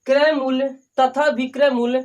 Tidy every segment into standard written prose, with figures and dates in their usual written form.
क्रय मूल्य तथा विक्रय मूल्य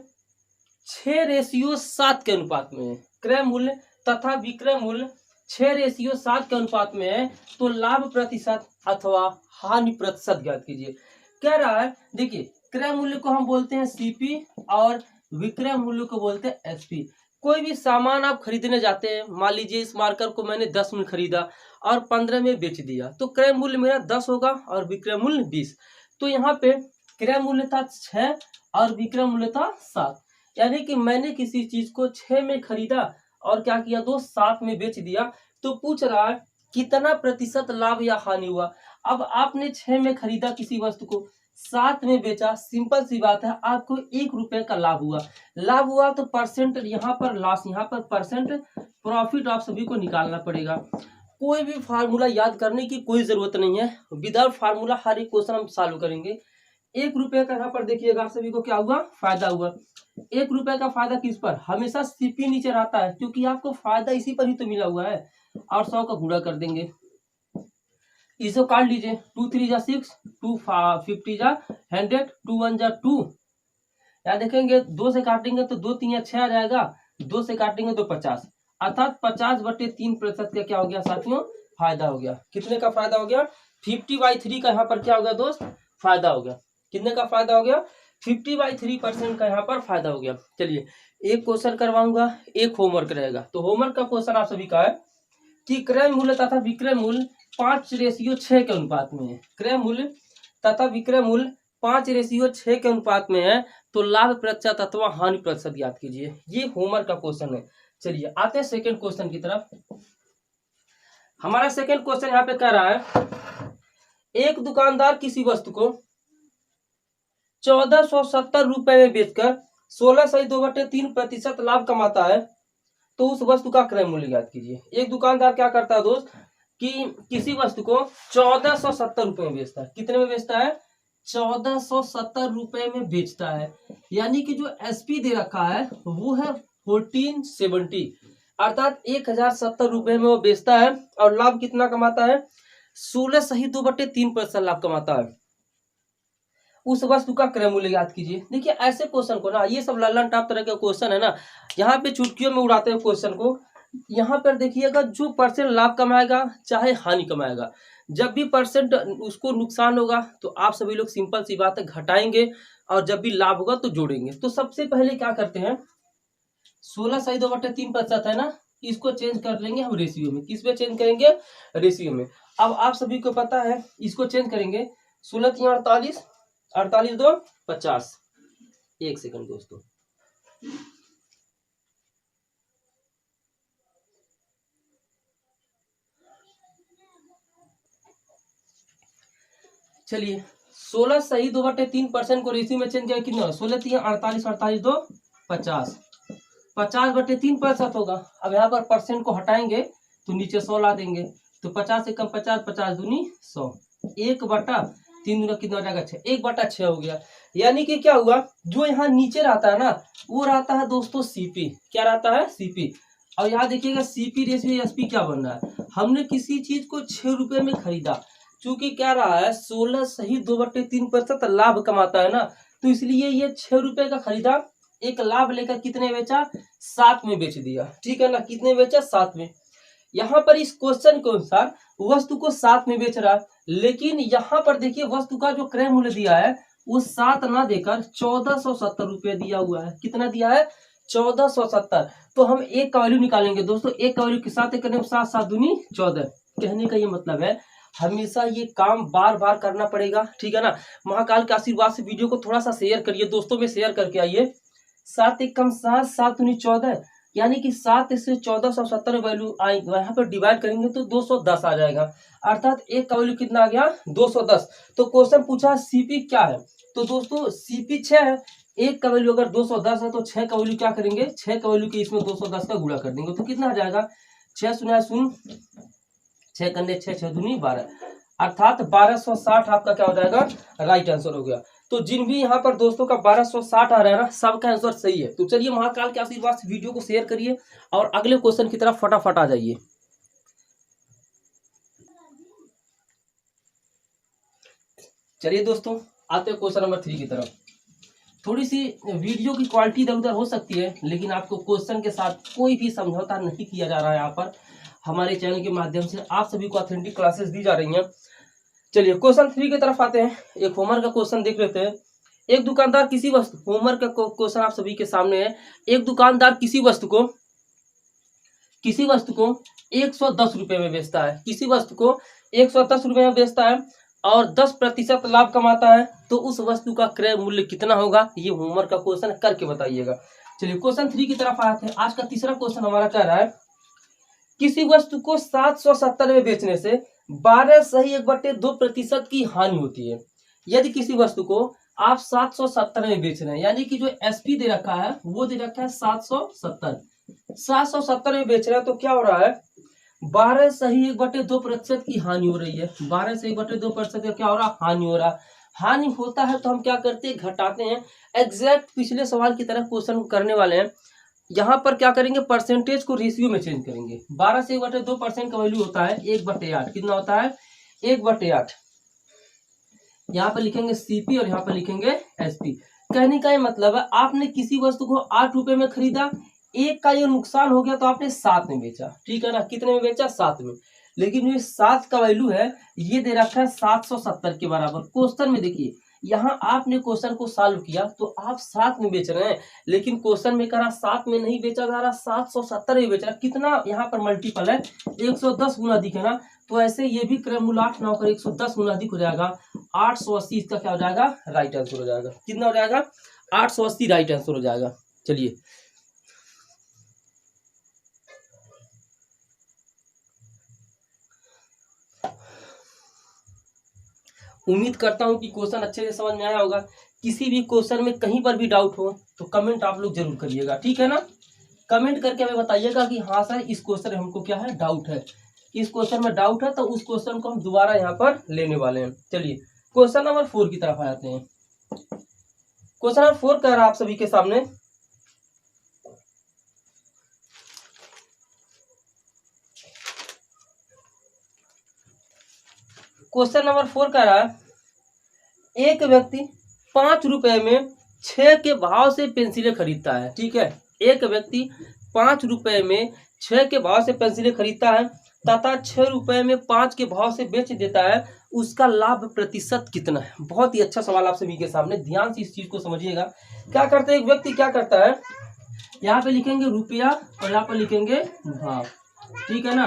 6:7 के अनुपात में है। क्रय मूल्य तथा विक्रय मूल्य 6:7 के अनुपात में है तो लाभ प्रतिशत अथवा हानि प्रतिशत ज्ञात कीजिए। कह रहा है देखिए, क्रय मूल्य को हम बोलते हैं सीपी और विक्रय मूल्य को बोलते हैं एसपी। कोई भी सामान आप खरीदने जाते हैं, मान लीजिए इस मार्कर को मैंने 10 में खरीदा और 15 में बेच दिया, तो क्रय मूल्य मेरा 10 होगा और विक्रय मूल्य 20। तो यहाँ पे क्रय मूल्य था 6 और विक्रय मूल्य था 7, यानी कि मैंने किसी चीज को 6 में खरीदा और क्या किया दोस्त, 7 में बेच दिया। तो पूछ रहा है कितना प्रतिशत लाभ या हानि हुआ। अब आपने 6 में खरीदा किसी वस्तु को, 7 में बेचा, सिंपल सी बात है, आपको 1 रुपए का लाभ हुआ। लाभ हुआ तो परसेंट यहाँ पर लॉस, यहाँ पर परसेंट प्रॉफिट आप सभी को निकालना पड़ेगा। कोई भी फार्मूला याद करने की कोई जरूरत नहीं है, विदाउट फार्मूला हर एक क्वेश्चन हम सॉल्व करेंगे। 1 रुपए का यहाँ पर देखिएगा आप सभी को क्या हुआ, फायदा हुआ। 1 रुपए का फायदा किस पर, हमेशा सीपी नीचे रहता है, क्योंकि आपको फायदा इसी पर ही तो मिला हुआ है। और 100 का गुणा कर देंगे, इसे काट लीजिए, 2 3 जा 6, 2 50 जा 100, 2 1 जा 2। या देखेंगे 2 से काटेंगे तो 2 3 या 6 आ जाएगा, 2 से काटेंगे तो 50, अर्थात 50/3% का क्या हो गया साथियों, फायदा हो गया। कितने का फायदा हो गया, 50/3 का यहाँ पर क्या हो गया दोस्त, फायदा हो गया। कितने का फायदा हो गया, 50/3% का यहाँ पर फायदा हो गया। चलिए एक क्वेश्चन करवाऊंगा, एक होमवर्क रहेगा। तो होमवर्क का क्वेश्चन आप सभी का है कि क्रय मूल्य तथा विक्रय मूल्य 5:6 के अनुपात में है। क्रय मूल्य तथा विक्रय मूल्य 5:6 के अनुपात में है तो लाभ प्रतिशत अथवा हानि प्रतिशत ज्ञात कीजिए। ये होमवर्क का क्वेश्चन है। चलिए आते हैं सेकंड क्वेश्चन की तरफ। हमारा सेकंड क्वेश्चन यहाँ पे कह रहा है, एक दुकानदार किसी वस्तु को 1470 रुपए में बेचकर 16.2/3% लाभ कमाता है, तो उस वस्तु का क्रय मूल्य ज्ञात कीजिए। एक दुकानदार क्या करता है दोस्त कि किसी वस्तु को 1470 रुपए में बेचता है। कितने में बेचता है, 1470 रुपए में बेचता है, यानी कि जो एसपी दे रखा है वो है 1470, अर्थात 1070 रुपए में वो बेचता है और लाभ कितना कमाता है, 16.2/3% लाभ कमाता है। उस वस्तु का क्रय मूल्य याद कीजिए। देखिए ऐसे क्वेश्चन को ना, ये सब लल्लन टॉप तरह के क्वेश्चन है ना, यहाँ पे चुटकियों में उड़ाते हैं क्वेश्चन को। यहाँ पर देखिएगा जो परसेंट लाभ कमाएगा चाहे हानि कमाएगा, जब भी परसेंट उसको नुकसान होगा तो आप सभी लोग सिंपल सी बात है घटाएंगे, और जब भी लाभ होगा तो जोड़ेंगे। तो सबसे पहले क्या करते हैं, 16.2/3% है ना, इसको चेंज कर लेंगे हम रेशियो में। किस में चेंज करेंगे, रेशियो में। अब आप सभी को पता है इसको चेंज करेंगे, 16 3 48, 48 2 50। एक सेकंड दोस्तों, चलिए 16.2/3% को रेशियो में चेंज करें, कितना 16 3 48, 48 2 50, 50/3% होगा। अब यहाँ पर परसेंट को हटाएंगे तो नीचे 100 ला देंगे, तो 50 से कम 50, 50 दूनी 100, 1/3 दूना कितना हो जाएगा 6, 1/6 हो गया। यानी कि क्या हुआ, जो यहाँ नीचे रहता है ना वो रहता है दोस्तों सीपी। क्या रहता है, सीपी। और यहाँ देखिएगा सीपी रेशियो एसपी क्या बन रहा है, हमने किसी चीज को 6 रुपए में खरीदा, चूंकि क्या रहा है 16.2/3% लाभ कमाता है ना, तो इसलिए ये 6 रुपए का खरीदा, एक लाभ लेकर कितने बेचा, 7 में बेच दिया। ठीक है ना, कितने बेचा, 7 में। यहाँ पर इस क्वेश्चन के अनुसार वस्तु को 7 में बेच रहा है, लेकिन यहाँ पर देखिए वस्तु का जो क्रय मूल्य दिया है वो 7 ना देकर 1470 रुपये दिया हुआ है। कितना दिया है, 1470। तो हम एक का वैल्यू निकालेंगे दोस्तों, एक का वैल्यू के साथ करने 7 7 दूनी 14। कहने का ये मतलब है हमेशा ये काम बार बार करना पड़ेगा, ठीक है ना। महाकाल के आशीर्वाद से वीडियो को थोड़ा सा शेयर करिए, दोस्तों में शेयर करके आइए। 7 1 कम 7, 7 दूनी 14, यानी कि 7 से 1470 वैल्यू आएगी, यहाँ पर डिवाइड करेंगे तो 210 आ जाएगा, अर्थात एक का वैल्यू कितना आ गया, 210। तो क्वेश्चन पूछा सीपी क्या है, तो दोस्तों सीपी 6 है, एक का वैल्यू अगर 210 है तो 6 का वैल्यू क्या करेंगे, 6 का वैल्यू के इसमें 210 का गुणा कर देंगे तो कितना आ जाएगा, 6 शून्य 0, 6 करने 6 6 दूनी 12, अर्थात 1260 आपका क्या हो जाएगा, राइट आंसर हो गया। तो जिन भी यहाँ पर दोस्तों का 1260 आ रहा है ना, सबका आंसर सही है। तो चलिए महाकाल के आशीर्वाद से वीडियो को शेयर करिए और अगले क्वेश्चन की तरफ फटाफट आ जाइए। चलिए दोस्तों आते हैं क्वेश्चन नंबर 3 की तरफ। थोड़ी सी वीडियो की क्वालिटी इधर उधर हो सकती है, लेकिन आपको क्वेश्चन के साथ कोई भी समझौता नहीं किया जा रहा है। यहाँ पर हमारे चैनल के माध्यम से आप सभी को ऑथेंटिक क्लासेस दी जा रही हैं। चलिए क्वेश्चन 3 की तरफ आते हैं। एक होमवर्क का क्वेश्चन देख लेते हैं। एक दुकानदार किसी वस्तु, होमवर्क का क्वेश्चन आप सभी के सामने है। एक दुकानदार किसी वस्तु को 110 रुपए में बेचता है, किसी वस्तु को 110 रुपए में बेचता है और 10% लाभ कमाता है, तो उस वस्तु का क्रय मूल्य कितना होगा? ये होमवर्क का क्वेश्चन करके बताइएगा। चलिए क्वेश्चन 3 की तरफ आते हैं। आज का तीसरा क्वेश्चन हमारा कह रहा है किसी वस्तु को 770 में बेचने से 12 सही 1/2% की हानि होती है। यदि किसी वस्तु को आप 770 में बेच रहे हैं, यानी कि जो एसपी दे रखा है वो दे रखा है 770 में बेच रहे हैं, तो क्या हो रहा है? 12 सही 1/2% की हानि हो रही है। 12 सही 1/2% का क्या हो रहा है? हानि हो रहा है। हानि होता है तो हम क्या करते हैं? घटाते हैं। एग्जैक्ट पिछले सवाल की तरह क्वेश्चन करने वाले हैं। यहाँ पर क्या करेंगे? परसेंटेज को रेशियो में चेंज करेंगे। 12 से 1/2% का वैल्यू होता है 1/8। कितना होता है? 1/8। यहाँ पर लिखेंगे सीपी और यहाँ पर लिखेंगे एसपी। कहने का ये मतलब है आपने किसी वस्तु को 8 रुपए में खरीदा, एक का ये नुकसान हो गया तो आपने 7 में बेचा, ठीक है ना? कितने में बेचा? 7 में। लेकिन ये 7 का वैल्यू है, ये दे रखा है 770 के बराबर। क्वेश्चन में देखिए, यहाँ आपने क्वेश्चन को सॉल्व किया तो आप 7 में बेच रहे हैं, लेकिन क्वेश्चन में कहा 7 में नहीं बेचा जा रहा, 770 में बेच रहा। कितना यहाँ पर मल्टीपल है? 110 गुना अधिक है ना? तो ऐसे ये भी क्रम मूल 8 9 कर 110 गुना अधिक हो जाएगा। 880 इसका क्या हो जाएगा? राइट आंसर हो जाएगा। कितना हो जाएगा? 880 राइट आंसर हो जाएगा। चलिए उम्मीद करता हूं कि क्वेश्चन अच्छे से समझ में आया होगा। किसी भी क्वेश्चन में कहीं पर भी डाउट हो तो कमेंट आप लोग जरूर करिएगा, ठीक है ना? कमेंट करके हमें बताइएगा कि हाँ सर इस क्वेश्चन में हमको क्या है? डाउट है। इस क्वेश्चन में डाउट है तो उस क्वेश्चन को हम दोबारा यहाँ पर लेने वाले हैं। चलिए क्वेश्चन नंबर 4 की तरफ आ जाते हैं। क्वेश्चन नंबर 4 कह रहा है आप सभी के सामने, क्वेश्चन नंबर 4 कह रहा है एक व्यक्ति 5 रुपए में 6 के भाव से पेंसिलें खरीदता है, ठीक है? एक व्यक्ति 5 रुपए में 6 के भाव से पेंसिलें खरीदता है तथा 6 रुपए में 5 के भाव से बेच देता है, उसका लाभ प्रतिशत कितना है? बहुत ही अच्छा सवाल आप सभी के सामने, ध्यान से इस चीज को समझिएगा। क्या करता है एक व्यक्ति? क्या करता है? यहाँ पे लिखेंगे रुपया और यहाँ पर लिखेंगे भाव, ठीक है ना?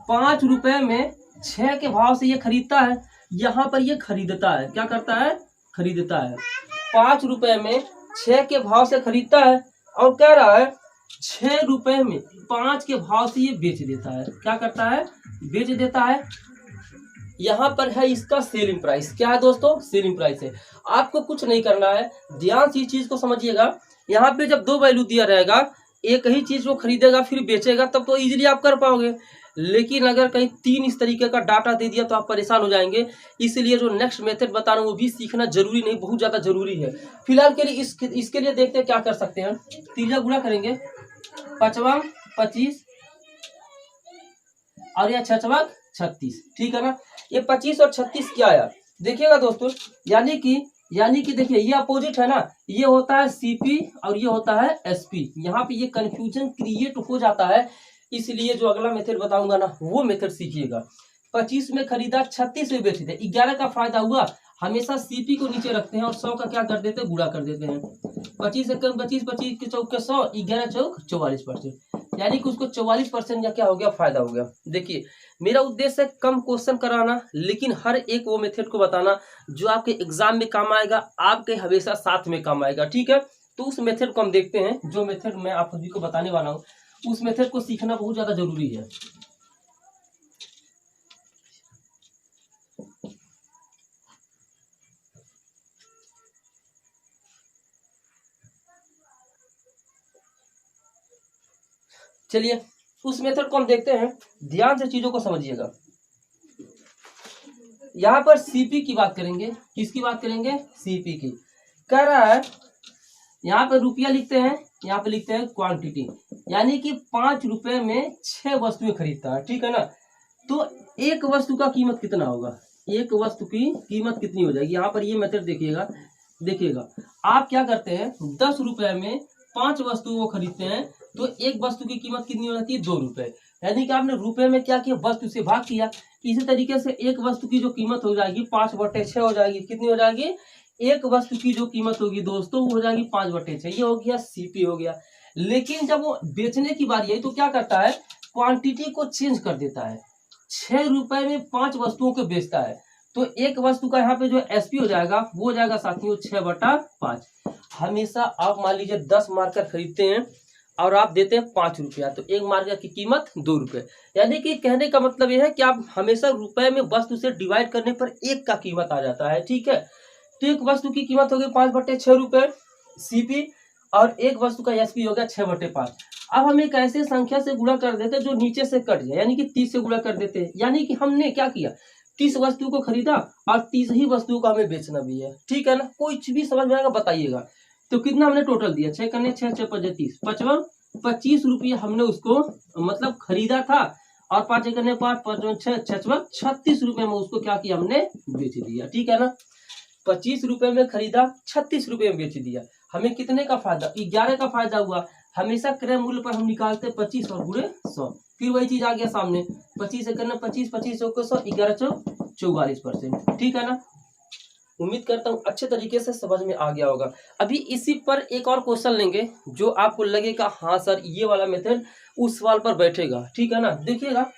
5 रुपए में 6 के भाव से ये खरीदता है, यहाँ पर ये खरीदता है। क्या करता है? खरीदता है। 5 रुपए में 6 के भाव से खरीदता है और कह रहा है 6 रुपए में 5 के भाव से ये बेच देता है। क्या करता है? बेच देता है। यहाँ पर है इसका सेलिंग प्राइस। क्या है दोस्तों? सेलिंग प्राइस है। आपको कुछ नहीं करना है, ध्यान से इस चीज को समझिएगा। यहाँ पे जब 2 वैल्यू दिया रहेगा, एक ही चीज को खरीदेगा फिर बेचेगा, तब तो इजीली आप कर पाओगे। लेकिन अगर कहीं 3 इस तरीके का डाटा दे दिया तो आप परेशान हो जाएंगे। इसलिए जो नेक्स्ट मेथड बता रहा हूँ वो भी सीखना जरूरी नहीं, बहुत ज्यादा जरूरी है। फिलहाल के लिए इसके लिए देखते हैं क्या कर सकते हैं। तीजा गुणा करेंगे, 5वां 25 और यह 6वां 36, ठीक है ना? ये 25 और 36 क्या आया? देखिएगा दोस्तों, यानी कि देखिए ये अपोजिट है ना, ये होता है सीपी और ये होता है एसपी। यहाँ पे ये कंफ्यूजन क्रिएट हो जाता है, इसलिए जो अगला मेथड बताऊंगा ना वो मेथड सीखिएगा। 25 में खरीदा, 36 में बेच दिया, 11 का फायदा हुआ। हमेशा सीपी को नीचे रखते हैं और 100 का क्या कर देते हैं? गुणा कर देते हैं। 25 से कम 25, 25 के चौक के 100, 11 चौक 44%, यानी कि उसको 44% या क्या हो गया? फायदा हो गया। देखिए मेरा उद्देश्य है कम क्वेश्चन कराना, लेकिन हर एक वो मेथड को बताना जो आपके एग्जाम में काम आएगा, आपके हमेशा साथ में काम आएगा, ठीक है? तो उस मेथड को हम देखते हैं। जो मेथड मैं आप सभी को बताने वाला हूँ उस मेथड को सीखना बहुत ज्यादा जरूरी है। चलिए उस मेथड को हम देखते हैं, ध्यान से चीजों को समझिएगा। यहाँ पर सीपी की बात करेंगे। किसकी बात करेंगे? सीपी की। कह रहा है यहाँ पर रुपया लिखते हैं, यहाँ पे लिखते हैं क्वांटिटी, यानी कि 5 रुपए में 6 वस्तुएं खरीदता है, ठीक है ना? तो एक वस्तु का कीमत कितना होगा? एक वस्तु की कीमत कितनी हो जाएगी? यहाँ पर ये मेथड देखिएगा। आप क्या करते हैं 10 रुपए में 5 वस्तुओं को खरीदते हैं तो एक वस्तु की कीमत कितनी हो जाती है 2 रुपए। यानी कि आपने रुपए में क्या किया वस्तु से भाग किया। इसी तरीके से एक वस्तु की जो कीमत हो जाएगी 5/6 हो जाएगी। कितनी हो जाएगी? एक वस्तु की जो कीमत होगी दोस्तों वो हो जाएगी 5/6। ये हो गया सीपी हो गया। लेकिन जब वो बेचने की बारी आई तो क्या करता है क्वांटिटी को चेंज कर देता है। 6 रुपए में 5 वस्तुओं को बेचता है तो एक वस्तु का यहाँ पे जो एसपी हो जाएगा वो हो जाएगा साथियों 6/5। हमेशा आप मान लीजिए 10 मार्कर खरीदते हैं और आप देते हैं 5 रुपया तो एक मार्कर की कीमत 2 रुपए। यानी कि कहने का मतलब यह है कि आप हमेशा रुपए में वस्तु से डिवाइड करने पर एक का कीमत आ जाता है। ठीक है, तो एक वस्तु की कीमत होगी 5/6 रुपए सीपी और एक वस्तु का एसपी हो गया 6/5। अब हम एक ऐसे संख्या से गुणा कर देते जो नीचे से कट जाए, यानी कि 30 से गुणा कर देते हैं। यानी कि हमने क्या किया 30 वस्तु को खरीदा और 30 ही वस्तुओं को हमें बेचना भी है। ठीक है ना, कुछ भी समझ में आएगा बताइएगा। तो कितना हमने टोटल दिया 6 करने 6 6 5 30 55 25 रुपये हमने उसको मतलब खरीदा था और 5 करने 5 5 6 36 रुपये में उसको क्या किया हमने बेच दिया। ठीक है ना, 25 रुपए में खरीदा 36 रुपए में बेच दिया। हमें कितने का फायदा 11 का फायदा हुआ। हमेशा क्रय मूल्य पर हम निकालते 25 और गुणे 100। फिर वही चीज आ गया सामने 25 से करना 25 25 को 100 11 44%। ठीक है ना, उम्मीद करता हूँ अच्छे तरीके से समझ में आ गया होगा। अभी इसी पर एक और क्वेश्चन लेंगे जो आपको लगेगा हाँ सर ये वाला मेथड उस सवाल पर बैठेगा। ठीक है ना, देखिएगा।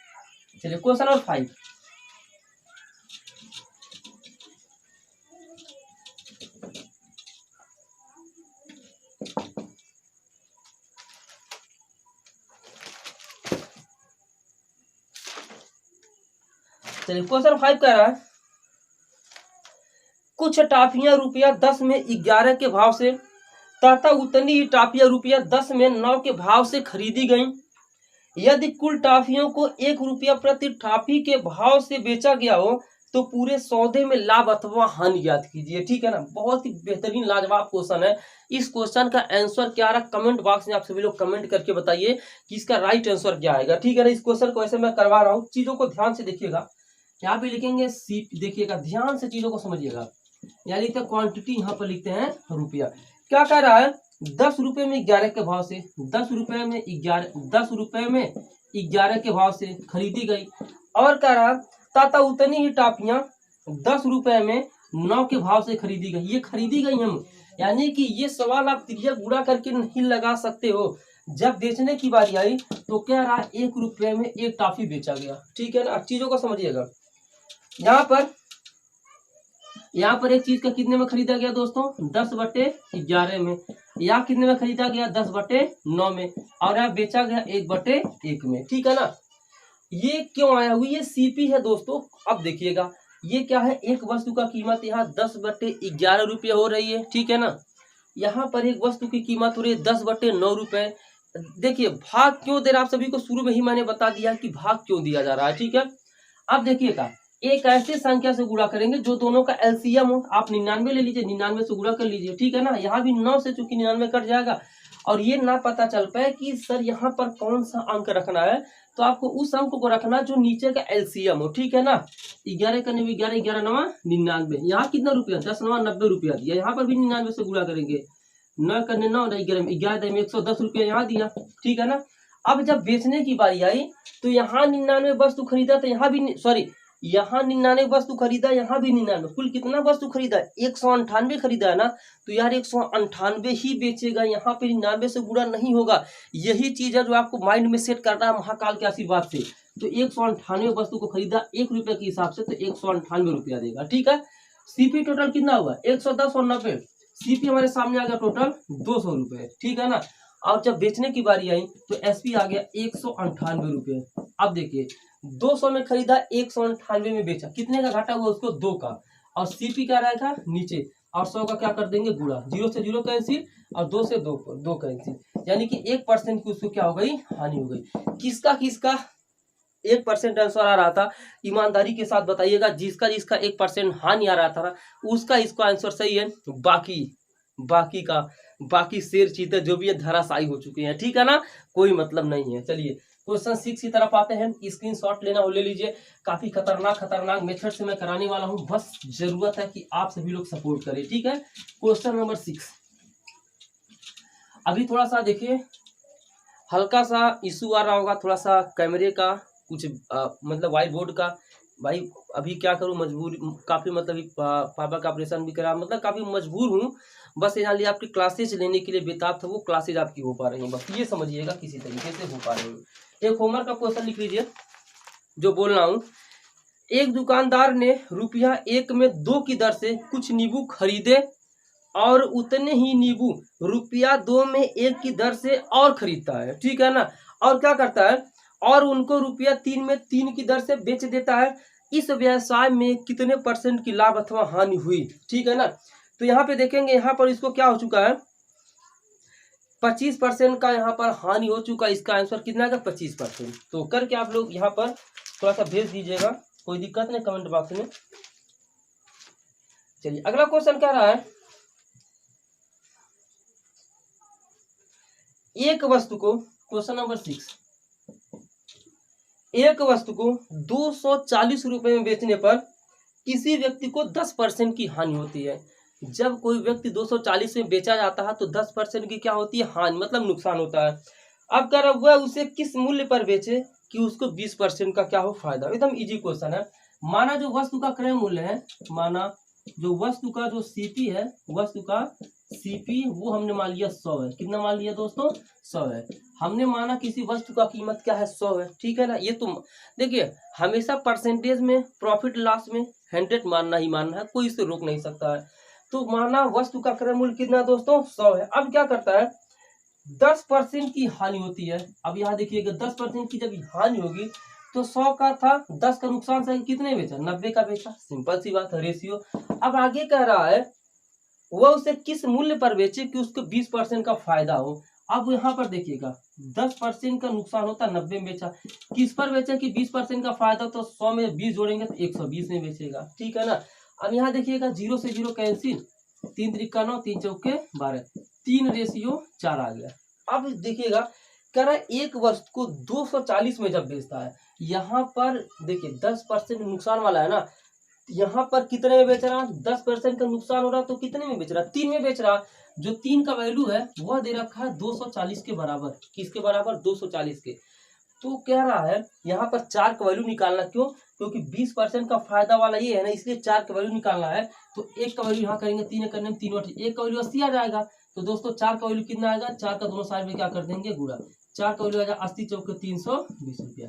चलिए क्वेश्चन नंबर 5। चलिए क्वेश्चन 5 कह रहा है कुछ टाफियां रुपया 10 में 11 के भाव से तथा उतनी ही टाफियां रुपया 10 में 9 के भाव से खरीदी गईं। यदि कुल टाफियों को 1 रुपया प्रति टाफी के भाव से बेचा गया हो तो पूरे सौदे में लाभ अथवा हानि ज्ञात कीजिए। ठीक है ना, बहुत ही बेहतरीन लाजवाब क्वेश्चन है। इस क्वेश्चन का आंसर क्या आ रहा कमेंट बॉक्स में आप सभी लोग कमेंट करके बताइए कि इसका राइट आंसर क्या आएगा। ठीक है ना, इस क्वेश्चन को ऐसे मैं करवा रहा हूँ, चीजों को ध्यान से देखिएगा। यहाँ पे लिखेंगे सी, देखिएगा ध्यान से चीजों को समझिएगा। यहाँ लिखते हैं क्वांटिटी, यहाँ पर लिखते हैं रुपया। क्या कह रहा है 10 रुपए में 11 के भाव से 10 रुपए में 11 के भाव से खरीदी गई और कह रहा तथा उतनी ही टाफियां 10 रुपए में 9 के भाव से खरीदी गई। ये खरीदी गई हम, यानी कि ये सवाल आप त्रिज्या गुणा करके नहीं लगा सकते हो। जब बेचने की बारी आई तो कह रहा 1 रुपए में 1 टाफी बेचा गया। ठीक है ना, चीजों को समझिएगा। यहाँ पर एक चीज का कितने में खरीदा गया दोस्तों 10/11 में, या कितने में खरीदा गया 10/9 में, और यहाँ बेचा गया 1/1 में। ठीक है ना, ये क्यों आया हुआ ये सीपी है दोस्तों। अब देखिएगा ये क्या है, एक वस्तु का कीमत यहाँ 10/11 रुपये हो रही है। ठीक है ना, यहाँ पर एक वस्तु की कीमत हो रही है 10/9 रुपये। देखिए भाग क्यों दे रहा, आप सभी को शुरू में ही मैंने बता दिया कि भाग क्यों दिया जा रहा है। ठीक है, अब देखिएगा एक ऐसी संख्या से गुणा करेंगे जो दोनों का एलसीएम हो। आप 99 ले लीजिए, 99 से गुणा कर लीजिए। ठीक है ना, यहाँ भी 9 से चूंकि 99 कट जाएगा और ये ना पता चल पाए कि सर यहाँ पर कौन सा अंक रखना है, तो आपको उस अंक को रखना जो नीचे का एलसीएम हो। ठीक है ना, 11 का 11 11 9 99। यहाँ कितना रुपया 10 9 90 रुपया दिया। यहाँ पर भी 99 से गुणा करेंगे, 9 करने 9 11 में 110 रुपया यहाँ दिया। ठीक है ना, अब जब बेचने की बारी आई तो यहाँ 99 वस्तु खरीदा तो यहाँ भी यहाँ 99 वस्तु खरीदा, यहाँ भी 99। कुल कितना वस्तु खरीदा 198 खरीदा है ना, तो यार 198 ही बेचेगा, यहाँ पे 99 से गुणा नहीं होगा। यही चीज है जो आपको माइंड में सेट करना है महाकाल के आशीर्वाद से। तो 198 वस्तु को खरीदा 1 रुपए के हिसाब से, तो 198 रुपया देगा। ठीक है, सीपी टोटल कितना हुआ 110 और 90। सीपी हमारे सामने आ गया टोटल 200 रुपए। ठीक है ना, और जब बेचने की बारी आई तो एसपी आ गया 198 रुपये। अब देखिए 200 में खरीदा 198 में बेचा, कितने का घाटा हुआ उसको 2 का, और सीपी क्या रहेगा नीचे, और 100 का क्या कर देंगे गुणा, 0 से 0 कैंसिल और 2 से 2 कैंसिल, यानी कि 1% की उसको क्या हो गई हानि हो गई। किसका 1% आंसर आ रहा था, ईमानदारी के साथ बताइएगा। जिसका 1% हानि आ रहा था उसका इसका आंसर सही है। बाकी शेर चीते जो भी है धराशायी हो चुके हैं। ठीक है ना, कोई मतलब नहीं है। चलिए क्वेश्चन 6 की तरफ आते हैं। स्क्रीनशॉट लेना हो ले लीजिए। काफी खतरनाक मेथड से मैं कराने वाला हूं, बस जरूरत है कि आप सभी लोग सपोर्ट करें, ठीक है। क्वेश्चन नंबर 6 अभी थोड़ा सा देखिए, हल्का सा इशू आ रहा होगा, थोड़ा सा कैमरे का कुछ मतलब व्हाइट बोर्ड का। भाई अभी क्या करूं, मजबूर काफी, मतलब पापा का ऑपरेशन भी करा, मतलब काफी मजबूर हूं। बस यहाँ लिए आपकी क्लासेज लेने के लिए बेताब था, वो क्लासेज आपकी हो पा रही हैं, बस ये समझिएगा किसी तरीके से हो पा रही है। एक होमवर्क का क्वेश्चन लिख लीजिए जो बोल रहा हूँ। एक दुकानदार ने ₹1 में 2 की दर से कुछ नींबू खरीदे और उतने ही नींबू ₹2 में 1 की दर से और खरीदता है, ठीक है ना। और क्या करता है, और उनको ₹3 में 3 की दर से बेच देता है। इस व्यवसाय में कितने % की लाभ अथवा हानि हुई, ठीक है ना। तो यहाँ पे देखेंगे, यहाँ पर इसको क्या हो चुका है, 25% का यहाँ पर हानि हो चुका है। इसका आंसर कितना है, 25%। तो करके आप लोग यहाँ पर थोड़ा सा भेज दीजिएगा, कोई दिक्कत नहीं कमेंट बॉक्स में। चलिए अगला क्वेश्चन क्या रहा है, एक वस्तु को, क्वेश्चन नंबर 6, एक वस्तु को 240 रुपए में बेचने पर किसी व्यक्ति को 10% की हानि होती है। जब कोई व्यक्ति 240 में बेचा जाता है तो 10% की क्या होती है, हानि, मतलब नुकसान होता है। अब कर वह उसे किस मूल्य पर बेचे कि उसको 20% का क्या हो, फायदा। एकदम इजी क्वेश्चन है। माना जो वस्तु का क्रय मूल्य है, माना जो वस्तु का जो सीपी है, वस्तु का सीपी वो हमने मान लिया 100 है। कितना मान लिया दोस्तों, 100 है। हमने माना किसी वस्तु का कीमत क्या है, 100 है, ठीक है ना। ये तुम देखिए, हमेशा परसेंटेज में, प्रॉफिट लॉस में 100 मानना ही मानना है, कोई इसे रोक नहीं सकता है। तो माना वस्तु का क्रय मूल्य कितना दोस्तों, 100 है। अब क्या करता है, 10% की हानि होती है। अब यहाँ देखिएगा 10% की जब हानि होगी तो 100 का था, 10 का नुकसान से कितने बेचा, 90 का बेचा, सिंपल सी बात है, रेशियो। अब आगे कह रहा है वह उसे किस मूल्य पर बेचे कि उसको 20% का फायदा हो। अब यहाँ पर देखिएगा 10% का नुकसान होता, 90 में बेचा, किस पर बेचा कि 20% का फायदा, तो 100 में 20 जोड़ेंगे तो 120 में बेचेगा, ठीक है ना। अब यहाँ देखिएगा 0 से 0 कैंसिल, 3 त्रिका 9, 3 चौके 12, 3:4 आ गया। अब देखिएगा कह रहा है एक वस्तु को 240 में जब बेचता है, यहाँ पर देखिए 10% नुकसान वाला है ना, यहाँ पर कितने में बेच रहा, 10% का नुकसान हो रहा तो कितने में बेच रहा, 3 में बेच रहा। जो 3 का वैल्यू है वह दे रखा है 240 के बराबर, किसके बराबर, 240 के। तो कह रहा है यहाँ पर 4 का वैल्यू निकालना, क्यों, क्योंकि 20% का फायदा वाला ये है ना, इसलिए 4 का वैल्यू निकालना है। तो 1 का वैल्यू यहाँ करेंगे, 3 करने में 3 1 का वैल्यू 80 आ जाएगा। तो दोस्तों 4 का वैल्यू कितना आएगा, 4 का दोनों साइड में क्या कर देंगे, गुणा। 4 का वैल्यू आ जाएगा 80 चौके 320 रुपया।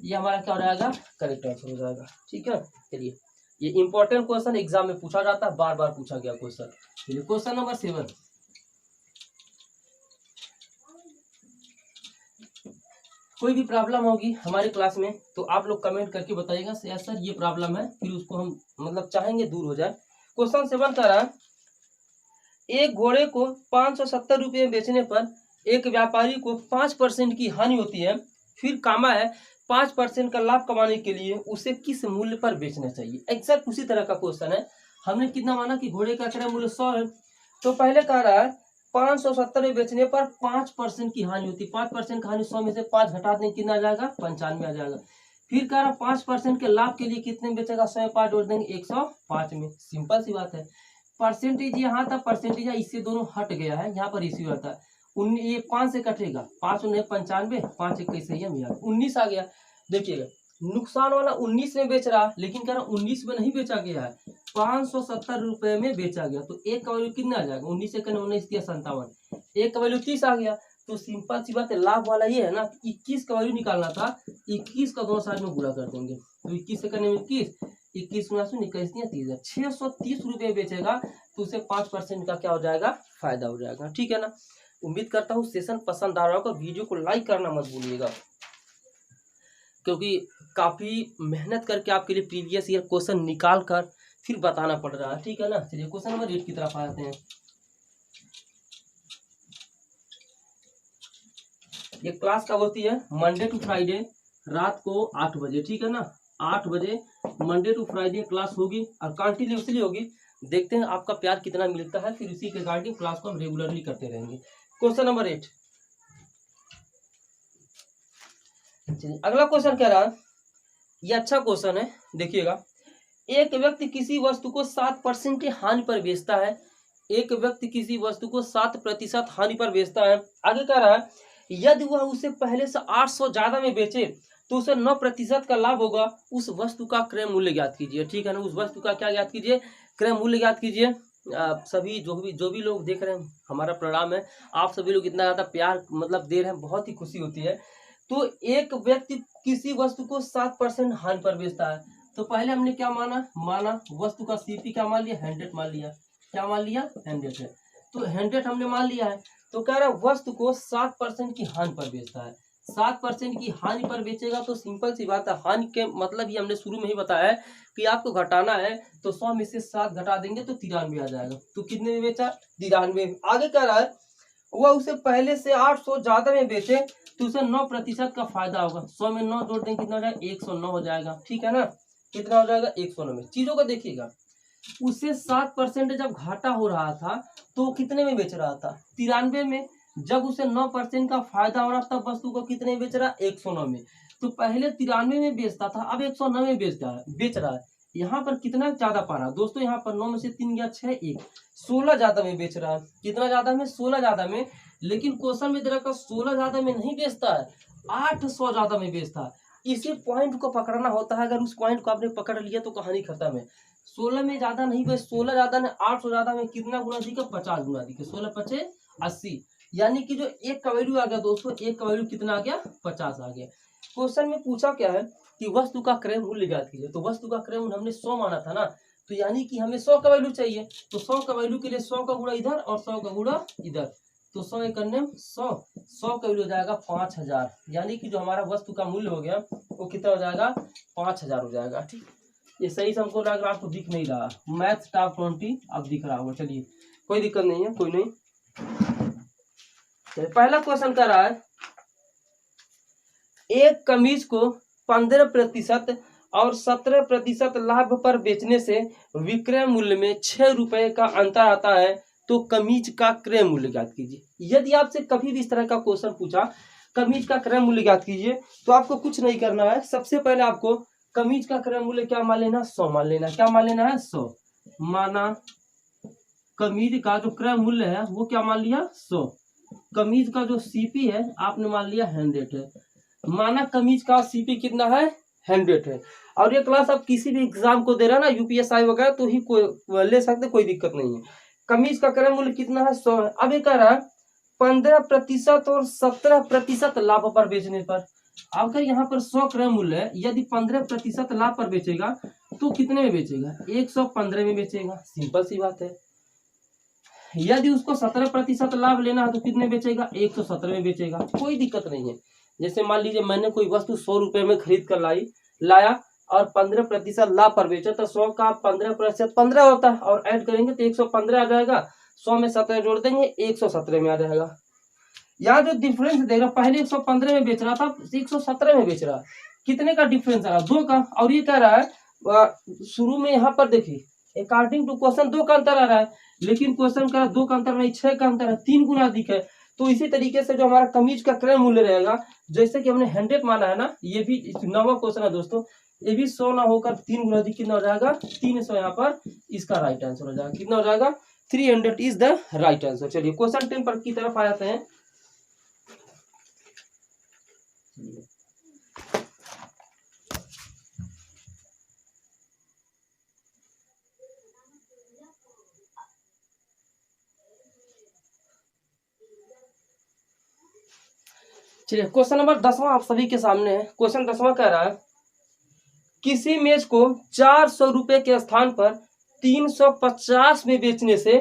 ये हमारा क्या हो जाएगा, करेक्ट आंसर हो जाएगा, ठीक है। चलिए ये इंपॉर्टेंट क्वेश्चन एग्जाम में पूछा जाता है, बार बार पूछा गया क्वेश्चन। चलिए क्वेश्चन नंबर 7, कोई भी प्रॉब्लम होगी हमारी क्लास में तो आप लोग कमेंट करके बताइएगा, सर ये प्रॉब्लम है, फिर उसको हम मतलब चाहेंगे दूर हो जाए। क्वेश्चन 7 कह रहा है, एक घोड़े को 570 रुपये में बेचने पर एक व्यापारी को 5% की हानि होती है, फिर कामा है 5% का लाभ कमाने के लिए उसे किस मूल्य पर बेचना चाहिए। एग्जैक्ट उसी तरह का क्वेश्चन है। हमने कितना माना कि घोड़े का क्रय मूल्य 100 है, तो पहले कह रहा है 570 में बेचने पर 5% की हानि होती है। 5% की हानि, 100 में से 5 घटा दें, कितना आ जाएगा, 95 आ जाएगा। फिर कह रहा 5% के लाभ के लिए कितने में बेचेगा, 100 में 5 जोड़ देंगे, 105 में। सिंपल सी बात है। परसेंटेज यहाँ था, परसेंटेज इससे दोनों हट गया है, यहाँ पर इसी आता है। ये 5 से कटेगा, 5 उन्हें 95, 5 21 है, 19 आ गया। देखिएगा नुकसान वाला 19 में बेच रहा, लेकिन कह रहा 19 में नहीं बेचा गया है, 570 रुपए में बेचा गया। तो एक का वैल्यू कितना आ जाएगा, 19 से 19 दिया 57, एक का वैल्यू 30 आ गया। तो सिंपल सी बात है, लाभ वाला ये है ना, 21 का वैल्यू निकालना था, 21 का दोनों साइड में गुणा कर देंगे। तो 21 से करने में 21 गुणा 30, 630 रुपये बेचेगा, तो उसे 5% का क्या हो जाएगा, फायदा हो जाएगा, ठीक है ना। उम्मीद करता हूँ सेशन पसंद आ रहा होगा, वीडियो को लाइक करना मत भूलिएगा, क्योंकि काफी मेहनत करके आपके लिए प्रीवियस ईयर क्वेश्चन निकाल कर फिर बताना पड़ रहा है, ठीक है ना। चलिए क्वेश्चन नंबर 8 की तरफ आते हैं। ये क्लास कब होती है, मंडे टू फ्राइडे रात को 8 बजे, ठीक है ना। 8 बजे मंडे टू फ्राइडे क्लास होगी और कंटिन्यूसली होगी। देखते हैं आपका प्यार कितना मिलता है, फिर उसी के रिगार्डिंग क्लास को हम रेगुलरली करते रहेंगे। क्वेश्चन नंबर 8, चलिए अगला क्वेश्चन कह रहा है, ये अच्छा क्वेश्चन है, देखिएगा। एक व्यक्ति किसी वस्तु को 7% की हानि पर बेचता है। एक व्यक्ति किसी वस्तु को 7% हानि पर बेचता है। आगे कह रहा है, यदि वह उसे पहले से 800 ज्यादा में बेचे तो उसे 9% का लाभ होगा। उस वस्तु का क्रय मूल्य ज्ञात कीजिए। ठीक है ना, उस वस्तु का क्या ज्ञात कीजिए? क्रय मूल्य ज्ञात कीजिए। सभी जो भी लोग देख रहे हैं हमारा प्रोग्राम है, आप सभी लोग इतना ज्यादा प्यार मतलब दे रहे हैं, बहुत ही खुशी होती है। तो एक व्यक्ति किसी वस्तु को 7% हानि पर बेचता है। तो पहले हमने क्या माना वस्तु का सीपी क्या मान लिया? 100 मान लिया। क्या मान लिया? 100 है। तो 100 हमने मान लिया है। तो कह रहा है वस्तु को 7% की हानि पर बेचता है। 7% की हानि पर बेचेगा तो सिंपल सी बात है, हानि के मतलब ही हमने शुरू में ही बताया है कि आपको घटाना है तो 100 में से 7 घटा देंगे तो 93 आ जाएगा। तो कितने में बेचा? 93। आगे कह रहा है वह उसे पहले से 800 ज्यादा में बेचे तो उसे 9% का फायदा होगा। 100 में 9 जोड़ देंगे कितना हो जाएगा? 109 हो जाएगा। ठीक है ना, कितना हो जाएगा? 109 में। चीजों को देखिएगा, उसे 7% जब घाटा हो रहा था तो कितने में बेच रहा था? 93 में। जब उसे 9% का फायदा हो रहा तब वस्तु को कितने में बेच रहा? 109 में। तो पहले 93 में बेचता था, अब 109 में बेच रहा है। यहाँ पर कितना ज्यादा पा रहा दोस्तों? यहाँ पर 9 में से 3 गया 6, 1, 16 ज्यादा में बेच रहा है। कितना ज्यादा में? 16 ज्यादा में। लेकिन क्वेश्चन में दे रखा 16 ज्यादा में नहीं बेचता है, 800 ज्यादा में बेचता है। इसी पॉइंट को पकड़ना होता है। अगर उस पॉइंट को आपने पकड़ लिया तो कहानी खत्म है। 16 में ज्यादा नहीं बेच, 16 ज्यादा ने 800 ज्यादा में कितना गुना दिखा? 50 गुना दिखे। 16 पचे 80, यानी कि जो एक का वैल्यू आ गया दोस्तों, एक का वैल्यू कितना आ गया? 50 आ गया। क्वेश्चन में पूछा क्या है कि वस्तु का क्रय मूल्य ज्ञात कीजिए। तो वस्तु का क्रय मूल्य हमने 100 माना था ना, तो यानी कि हमें 100 का वैल्यू चाहिए। तो 100 का वैल्यू के लिए 100 का गुणा इधर और 100 का गुणा इधर। तो 100 एक 100 का वैल्यू हो जाएगा 5000, यानी कि जो हमारा वस्तु का मूल्य हो गया वो कितना हो जाएगा? 5000 हो जाएगा। ठीक, ये सही से हमको लग रहा, आपको दिख नहीं रहा। मैथ टॉप 20 अब दिख रहा होगा। चलिए कोई दिक्कत नहीं है, कोई नहीं। पहला क्वेश्चन कर रहा है, एक कमीज को 15% और 17% लाभ पर बेचने से विक्रय मूल्य में 6 रुपए का अंतर आता है, तो कमीज का क्रय मूल्य ज्ञात कीजिए। यदि आपसे कभी भी इस तरह का क्वेश्चन पूछा कमीज का क्रय मूल्य ज्ञात कीजिए, तो आपको कुछ नहीं करना है। सबसे पहले आपको कमीज का क्रय मूल्य क्या मान लेना? 100 मान लेना। क्या मान लेना है? 100 माना। कमीज का जो क्रय मूल्य है वो क्या मान लिया? 100। कमीज का जो सीपी है आपने मान लिया 100 है। माना कमीज का सीपी कितना है? 100 है। और ये क्लास आप किसी भी एग्जाम को दे रहा है ना, यूपीएसआई वगैरह, तो ही कोई ले सकते, कोई दिक्कत नहीं है। कमीज का क्रय मूल्य कितना है? 100 है। अब ये कह रहा है 15% और 17% लाभ पर बेचने पर। अगर यहाँ पर 100 क्रय मूल्य है, यदि 15% लाभ पर बेचेगा तो कितने में बेचेगा? 115 में बेचेगा। सिंपल सी बात है। यदि उसको 17% लाभ लेना है तो कितने बेचेगा? 117 में बेचेगा। कोई दिक्कत नहीं है। जैसे मान लीजिए मैंने कोई वस्तु 100 रुपए में खरीद कर लाया और 15% लाभ पर बेचा, तो 100 का 15% 15 होता है और ऐड करेंगे तो 115 आ जाएगा। 100 में 17 जोड़ देंगे 117 में आ जाएगा। यहाँ जो डिफरेंस देगा, पहले 115 में बेच रहा था, 117 में बेच रहा है। कितने का डिफरेंस आ रहा? 2 का। और ये कह रहा है शुरू में यहाँ पर देखिए अकॉर्डिंग टू क्वेश्चन 2 का अंतर आ रहा है, लेकिन क्वेश्चन का 2 का अंतर नहीं, 6 का अंतर है, 3 गुना अधिक है। तो इसी तरीके से जो हमारा कमीज का क्रय मूल्य रहेगा, जैसे कि हमने 100 माना है ना, ये भी 9वां क्वेश्चन है दोस्तों, ये भी 100 ना होकर 3 गुना अधिक कितना हो जाएगा? 300। यहाँ पर इसका राइट आंसर हो जाएगा। कितना हो जाएगा? 300 इज द राइट आंसर। चलिए क्वेश्चन 10 पर की तरफ आ जाते हैं। चलिए क्वेश्चन नंबर 10वां आप सभी के सामने है। क्वेश्चन 10वां कह रहा है, किसी मेज को 400 रुपए के स्थान पर 350 में बेचने से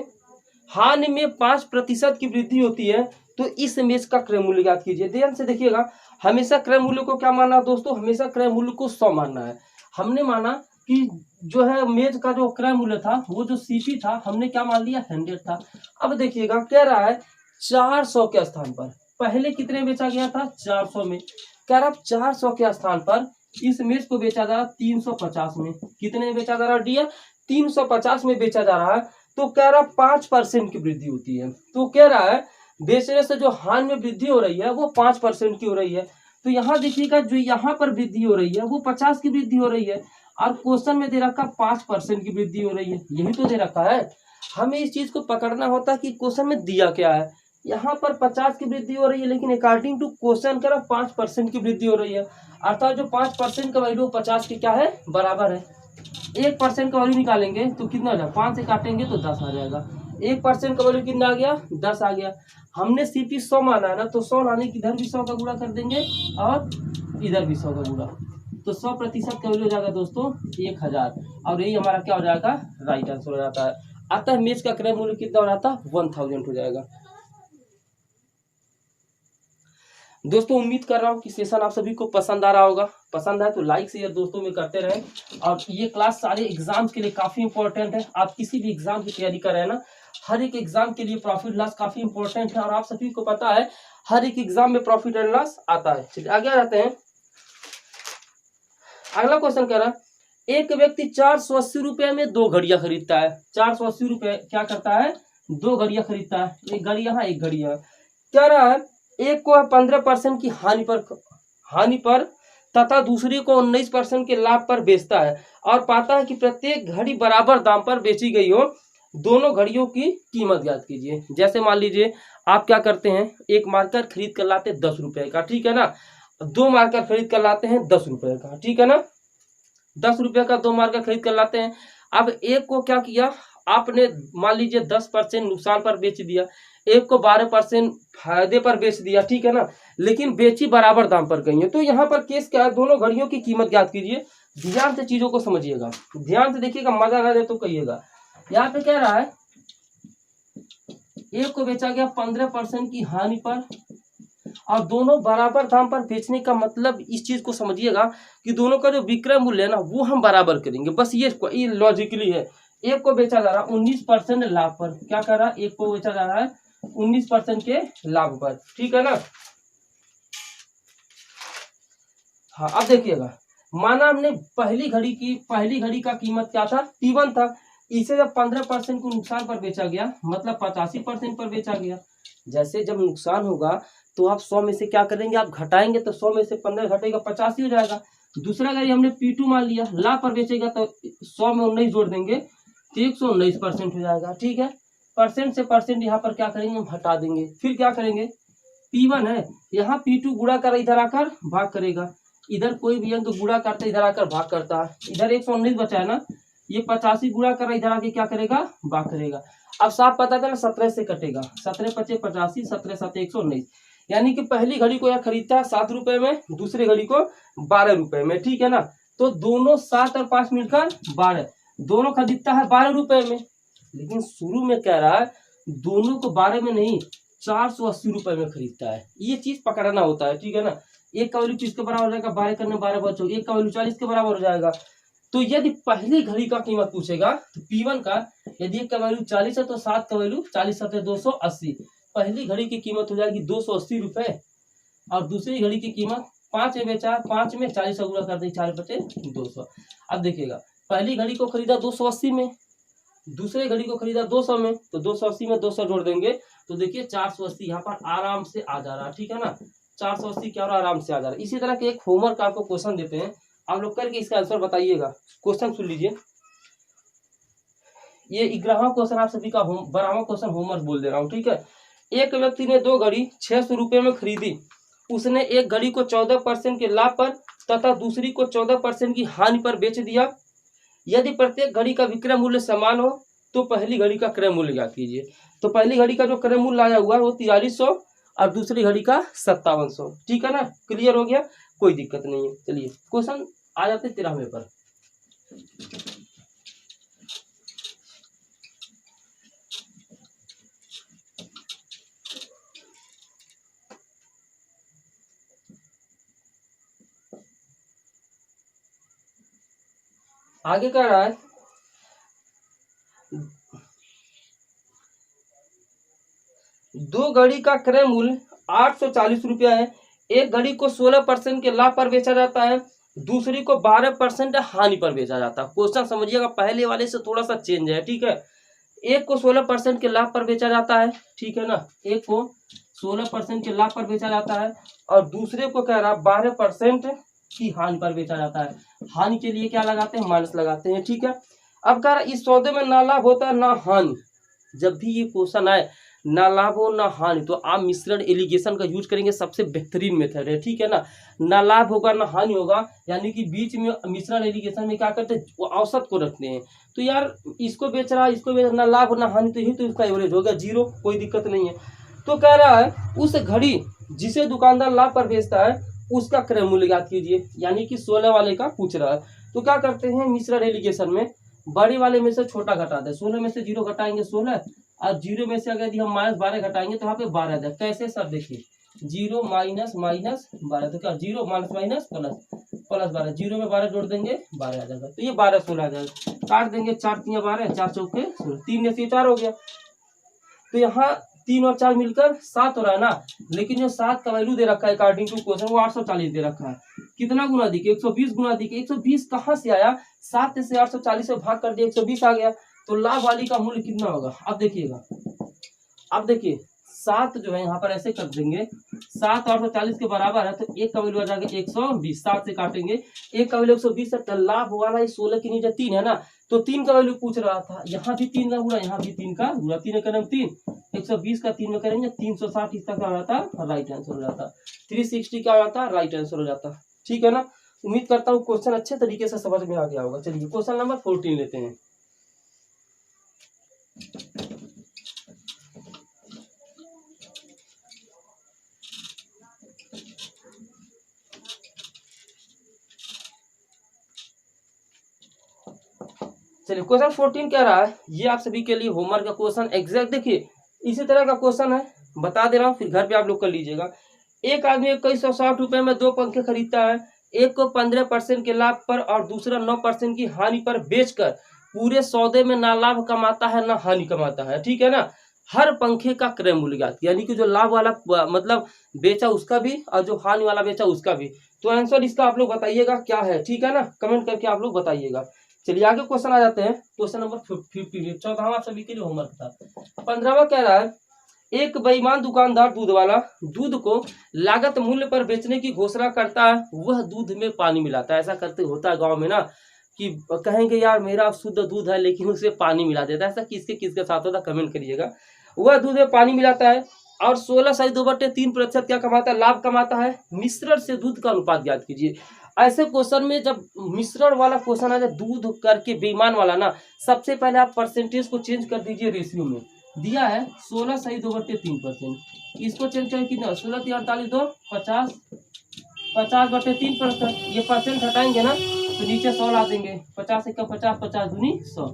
हानि में 5% की वृद्धि होती है, तो इस मेज का क्रय मूल्य ज्ञात कीजिए। ध्यान से देखिएगा, हमेशा क्रय मूल्य को क्या मानना है दोस्तों? हमेशा क्रय मूल्य को 100 मानना है। हमने माना कि जो है मेज का जो क्रय मूल्य था, वो जो सीपी था, हमने क्या मान लिया? 100 था। अब देखिएगा कह रहा है 400 के स्थान पर पहले कितने बेचा गया था? 400 में। कह रहा 400 के स्थान पर इस मेज को बेचा जा रहा 350 में। कितने में बेचा जा रहा डियर? 350 में बेचा जा रहा है। तो कह रहा 5% की वृद्धि होती है। तो कह रहा है बेचने से जो हानि में वृद्धि हो रही है वो 5% की हो रही है। तो यहाँ देखिएगा जो यहाँ पर वृद्धि हो रही है वो 50 की वृद्धि हो रही है, और क्वेश्चन में दे रखा 5% की वृद्धि हो रही है, यही तो दे रखा है। हमें इस चीज को पकड़ना होता है कि क्वेश्चन में दिया क्या है। यहाँ पर 50 की वृद्धि हो रही है, लेकिन अकॉर्डिंग टू क्वेश्चन का 5% की वृद्धि हो रही है, अर्थात जो 5% का वैल्यू 50 के क्या है, बराबर है। 1% का वैल्यू निकालेंगे तो कितना हो जाएगा, 5 से काटेंगे तो 10 आ जाएगा। 1% का वैल्यू कितना आ गया, 10 आ गया। हमने सीपी 100 माना है ना, तो 100 लाने की इधर भी 100 का गुणा कर देंगे और इधर भी 100 का गुणा, तो 100% का वैल्यू हो जाएगा दोस्तों 1000, और यही हमारा क्या हो जाएगा, राइट आंसर हो जाता है। अतः मेष का क्रय मूल्य कितना हो जाता है, 1000 हो जाएगा। दोस्तों उम्मीद कर रहा हूँ कि सेशन आप सभी को पसंद आ रहा होगा। पसंद आए तो लाइक शेयर दोस्तों में करते रहें, और ये क्लास सारे एग्जाम्स के लिए काफी इंपॉर्टेंट है। आप किसी भी एग्जाम की तैयारी कर रहे हैं ना, हर एक एग्जाम के लिए प्रॉफिट लॉस काफी इंपॉर्टेंट है, और आप सभी को पता है हर एक एग्जाम में प्रॉफिट एंड लॉस आता है। चलिए आगे आ जाते हैं। अगला क्वेश्चन कह रहा है, एक व्यक्ति 480 रुपए में 2 घड़ियां खरीदता है। 480 रुपए क्या करता है, 2 घड़ियां खरीदता है, एक घड़ी यहाँ एक घड़ी यहाँ। कह रहा है एक को 15% की हानि पर तथा दूसरी को 19% के लाभ पर बेचता है, और पाता है कि प्रत्येक घड़ी बराबर दाम पर बेची गई हो। दोनों घड़ियों की कीमत ज्ञात कीजिए। जैसे मान लीजिए आप क्या करते हैं, एक मार्कर खरीद कर लाते 10 रुपए का, ठीक है ना, 2 मार्कर खरीद कर लाते हैं 10 रुपए का, ठीक है ना, 10 रुपए का 2 मार्कर खरीद कर लाते हैं। अब एक को क्या किया आपने, मान लीजिए 10% नुकसान पर बेच दिया, एक को 12% फायदे पर बेच दिया, ठीक है ना, लेकिन बेची बराबर दाम पर गई है। तो यहाँ पर केस क्या है, दोनों घड़ियों की कीमत ज्ञात कीजिए। ध्यान से चीजों को समझिएगा, ध्यान से देखिएगा, मजा ना दे तो कहिएगा। यहाँ पे कह रहा है एक को बेचा गया 15% की हानि पर, और दोनों बराबर दाम पर बेचने का मतलब इस चीज को समझिएगा कि दोनों का जो विक्रय मूल्य है ना वो हम बराबर करेंगे, बस ये लॉजिकली है। एक को बेचा जा रहा है 19% लाभ पर, क्या कर रहा है, एक को बेचा जा रहा है 19% के लाभ पर, ठीक है ना। हाँ अब देखिएगा, माना हमने पहली घड़ी का कीमत क्या था, P1 था, इसे जब 15% को नुकसान पर बेचा गया, मतलब 85% पर बेचा गया। जैसे जब नुकसान होगा तो आप 100 में से क्या करेंगे, आप घटाएंगे, तो 100 में से 15 घटेगा 85 हो जाएगा। दूसरा घड़ी हमने P2 मान लिया, लाभ पर बेचेगा तो 100 में 19 जोड़ देंगे तो 119% हो जाएगा, ठीक है। परसेंट से परसेंट यहाँ पर क्या करेंगे, हम हटा देंगे। फिर क्या करेंगे, P1 है, यहाँ P2 गुणा कर इधर आकर भाग करेगा, इधर कोई भी अंक गुणा करते इधर आकर भाग करता है, इधर 119 बचा है ना, ये 85 गुणा कर इधर आके क्या करेगा, भाग करेगा। अब साफ पता था ना, 17 से कटेगा, 17 पचे 85, 17 7 119, यानी कि पहली घड़ी को यह खरीदता है 7 रुपए में, दूसरी घड़ी को 12 रुपए में, ठीक है ना। तो दोनों 7 और 5 मिलकर 12, दोनों खरीदता है 12 रुपए में, लेकिन शुरू में कह रहा है दोनों को 12 में नहीं 480 रुपए में खरीदता है। ये चीज पकड़ना होता है, ठीक है ना। एक का वैल्यू 30 के बराबर हो जाएगा, 12 करने 12 बचो, एक का वैल्यू 40 के बराबर हो जाएगा। तो यदि पहली घड़ी का कीमत पूछेगा तो P1 का, यदि एक का वैल्यू 40 है तो 7 का वैल्यू 40 7 280, पहली घड़ी की कीमत हो जाएगी 280 रुपए, और दूसरी घड़ी की कीमत 5 में बेचा, 5 में 40 का गुणा कर दें, 4 बचे 200। अब देखिएगा, पहली घड़ी को खरीदा 280 में, दूसरे घड़ी को खरीदा 200 में, तो 280 में 200 जोड़ देंगे तो देखिए 480 यहाँ पर आराम से आ जा रहा है, ठीक है ना, 480 क्या आराम से आ जा रहा है। इसी तरह के एक होमवर्क आपको क्वेश्चन देते हैं, आप लोग करके इसका आंसर बताइएगा। क्वेश्चन सुन लीजिए, ये 11वां क्वेश्चन आप सभी का 12वां क्वेश्चन होमवर्क बोल दे रहा हूँ, ठीक है। एक व्यक्ति ने 2 घड़ी 600 रुपए में खरीदी, उसने एक घड़ी को 14% के लाभ पर तथा दूसरी को 14% की हानि पर बेच दिया। यदि प्रत्येक घड़ी का विक्रय मूल्य समान हो तो पहली घड़ी का क्रय मूल्य ज्ञात कीजिए। तो पहली घड़ी का जो क्रय मूल्य आया हुआ है वो 4300 और दूसरी घड़ी का 5700, ठीक है ना, क्लियर हो गया, कोई दिक्कत नहीं है। चलिए क्वेश्चन आ जाते 13वें पर। आगे कह रहा है 2 घड़ी का क्रय मूल्य 840 रुपया है। एक घड़ी को 16% के लाभ पर बेचा जाता है, दूसरी को 12% हानि पर बेचा जाता है। क्वेश्चन समझिएगा, पहले वाले से थोड़ा सा चेंज है, ठीक है। एक को 16% के लाभ पर बेचा जाता है, ठीक है ना, एक को 16% के लाभ पर बेचा जाता है, और दूसरे को कह रहा 12% की हानि पर बेचा जाता है। हानि के लिए क्या लगाते हैं, माइनस लगाते हैं, ठीक है। अब कह रहा इस सौदे में ना लाभ होता है ना हानि। जब भी ये क्वेश्चन आए ना लाभ हो ना हानि, तो आप मिश्रण एलिगेशन का यूज करेंगे, सबसे बेहतरीन मेथड है, ठीक है ना लाभ होगा ना हानि होगा, यानी कि बीच में मिश्रण एलिगेशन में क्या करते हैं, वो औसत को रखते हैं। तो यार इसको बेच रहा है, इसको बेच ना लाभ ना हानि, तो यही तो इसका एवरेज हो गया 0, कोई दिक्कत नहीं है। तो कह रहा है उस घड़ी जिसे दुकानदार लाभ पर बेचता है उसका क्रय मूल्य ज्ञात कीजिए, यानी कि 16 वाले का पूछ रहा है। तो क्या करते हैं मिश्रण एलिगेशन में, बड़े वाले में से छोटा घटा दे, 16 में से 0 घटाएंगे 16, और 0 में से अगर यदि हम -12 घटाएंगे तो यहाँ पे 12 जाए। कैसे सर, देखिए 0 माइनस माइनस 12, तो क्या 0 माइनस माइनस प्लस प्लस 12, 0 में 12 जोड़ देंगे 12 आ जाएगा, तो ये 12 16 आ जाएगा। काट देंगे, 4 3 12, 4 चौके 16, 3 में से 4 हो गया। तो यहाँ 3 और 4 मिलकर 7 हो रहा है ना, लेकिन जो 7 का वैल्यू दे रखा है अकॉर्डिंग टू क्वेश्चन वो 840 दे रखा है। कितना गुना दी, 120 गुना दी, 120 कहाँ से आया, 7 से 840 से भाग कर दिया 120 आ गया। तो लाभ वाली का मूल्य कितना होगा, अब देखिएगा, अब देखिए 7 जो है यहाँ पर ऐसे कर देंगे, 7 840 के बराबर है, तो 1 का वैल्यू आ जाएगा 120, 7 से काटेंगे, 1 का वैल्यू 120 है, लाभ वाला 16 के नीचे 3 है ना, तो 3 का वैल्यू पूछ रहा था, यहाँ भी 3 का गुणा, यहाँ भी 3 का गुणा, 3 करेंगे 3, 120 का 3 में करेंगे 360, इसका क्या हो जाता, राइट आंसर हो जाता, 360 क्या हो जाता, राइट आंसर हो जाता, ठीक है ना। उम्मीद करता हूँ क्वेश्चन अच्छे तरीके से समझ में आ गया होगा। चलिए क्वेश्चन नंबर 14 लेते हैं। चलिए क्वेश्चन 14 कह रहा है, ये आप सभी के लिए होमवर्क का क्वेश्चन एग्जैक्ट, देखिए इसी तरह का क्वेश्चन है, बता दे रहा हूँ, फिर घर पे आप लोग कर लीजिएगा। एक आदमी 2160 रुपए में 2 पंखे खरीदता है, एक को 15% के लाभ पर और दूसरा 9% की हानि पर बेचकर पूरे सौदे में ना लाभ कमाता है ना हानि कमाता है, ठीक है ना। हर पंखे का क्रय मूल्य ज्ञात, यानी कि जो लाभ वाला मतलब बेचा उसका भी और जो हानि वाला बेचा उसका भी। तो आंसर इसका आप लोग बताइएगा क्या है, ठीक है ना, कमेंट करके आप लोग बताइएगा। चलिए आगे क्वेश्चन आ जाते हैं, क्वेश्चन नंबर 15, 14वां सभी के लिए होमवर्क था। 15वां कह रहा है, एक बेईमान दुकानदार दूध वाला दूध को लागत मूल्य पर बेचने की घोषणा करता है, वह दूध में पानी मिलाता है। ऐसा करते होता है गांव में ना, कि कहेंगे यार मेरा शुद्ध दूध है लेकिन उसमें पानी मिला देता है, ऐसा किसके किसके साथ होता, कमेंट करिएगा। वह दूध में पानी मिलाता है और 16/2/3% क्या कमाता है, लाभ कमाता है। मिश्रण से दूध का अनुपात ज्ञात कीजिए। ऐसे क्वेश्चन में जब मिश्रण वाला क्वेश्चन आ जाए, दूध करके बेईमान वाला ना, सबसे पहले आप परसेंटेज को चेंज कर दीजिए रेशियो में। दिया है 16/2/3%, इसको चेंज करें कितना, 16 3 48 2 50, 50/3%, ये परसेंट हटाएंगे ना तो नीचे 100 ला देंगे, 50 1 50, 50 दूनी 100,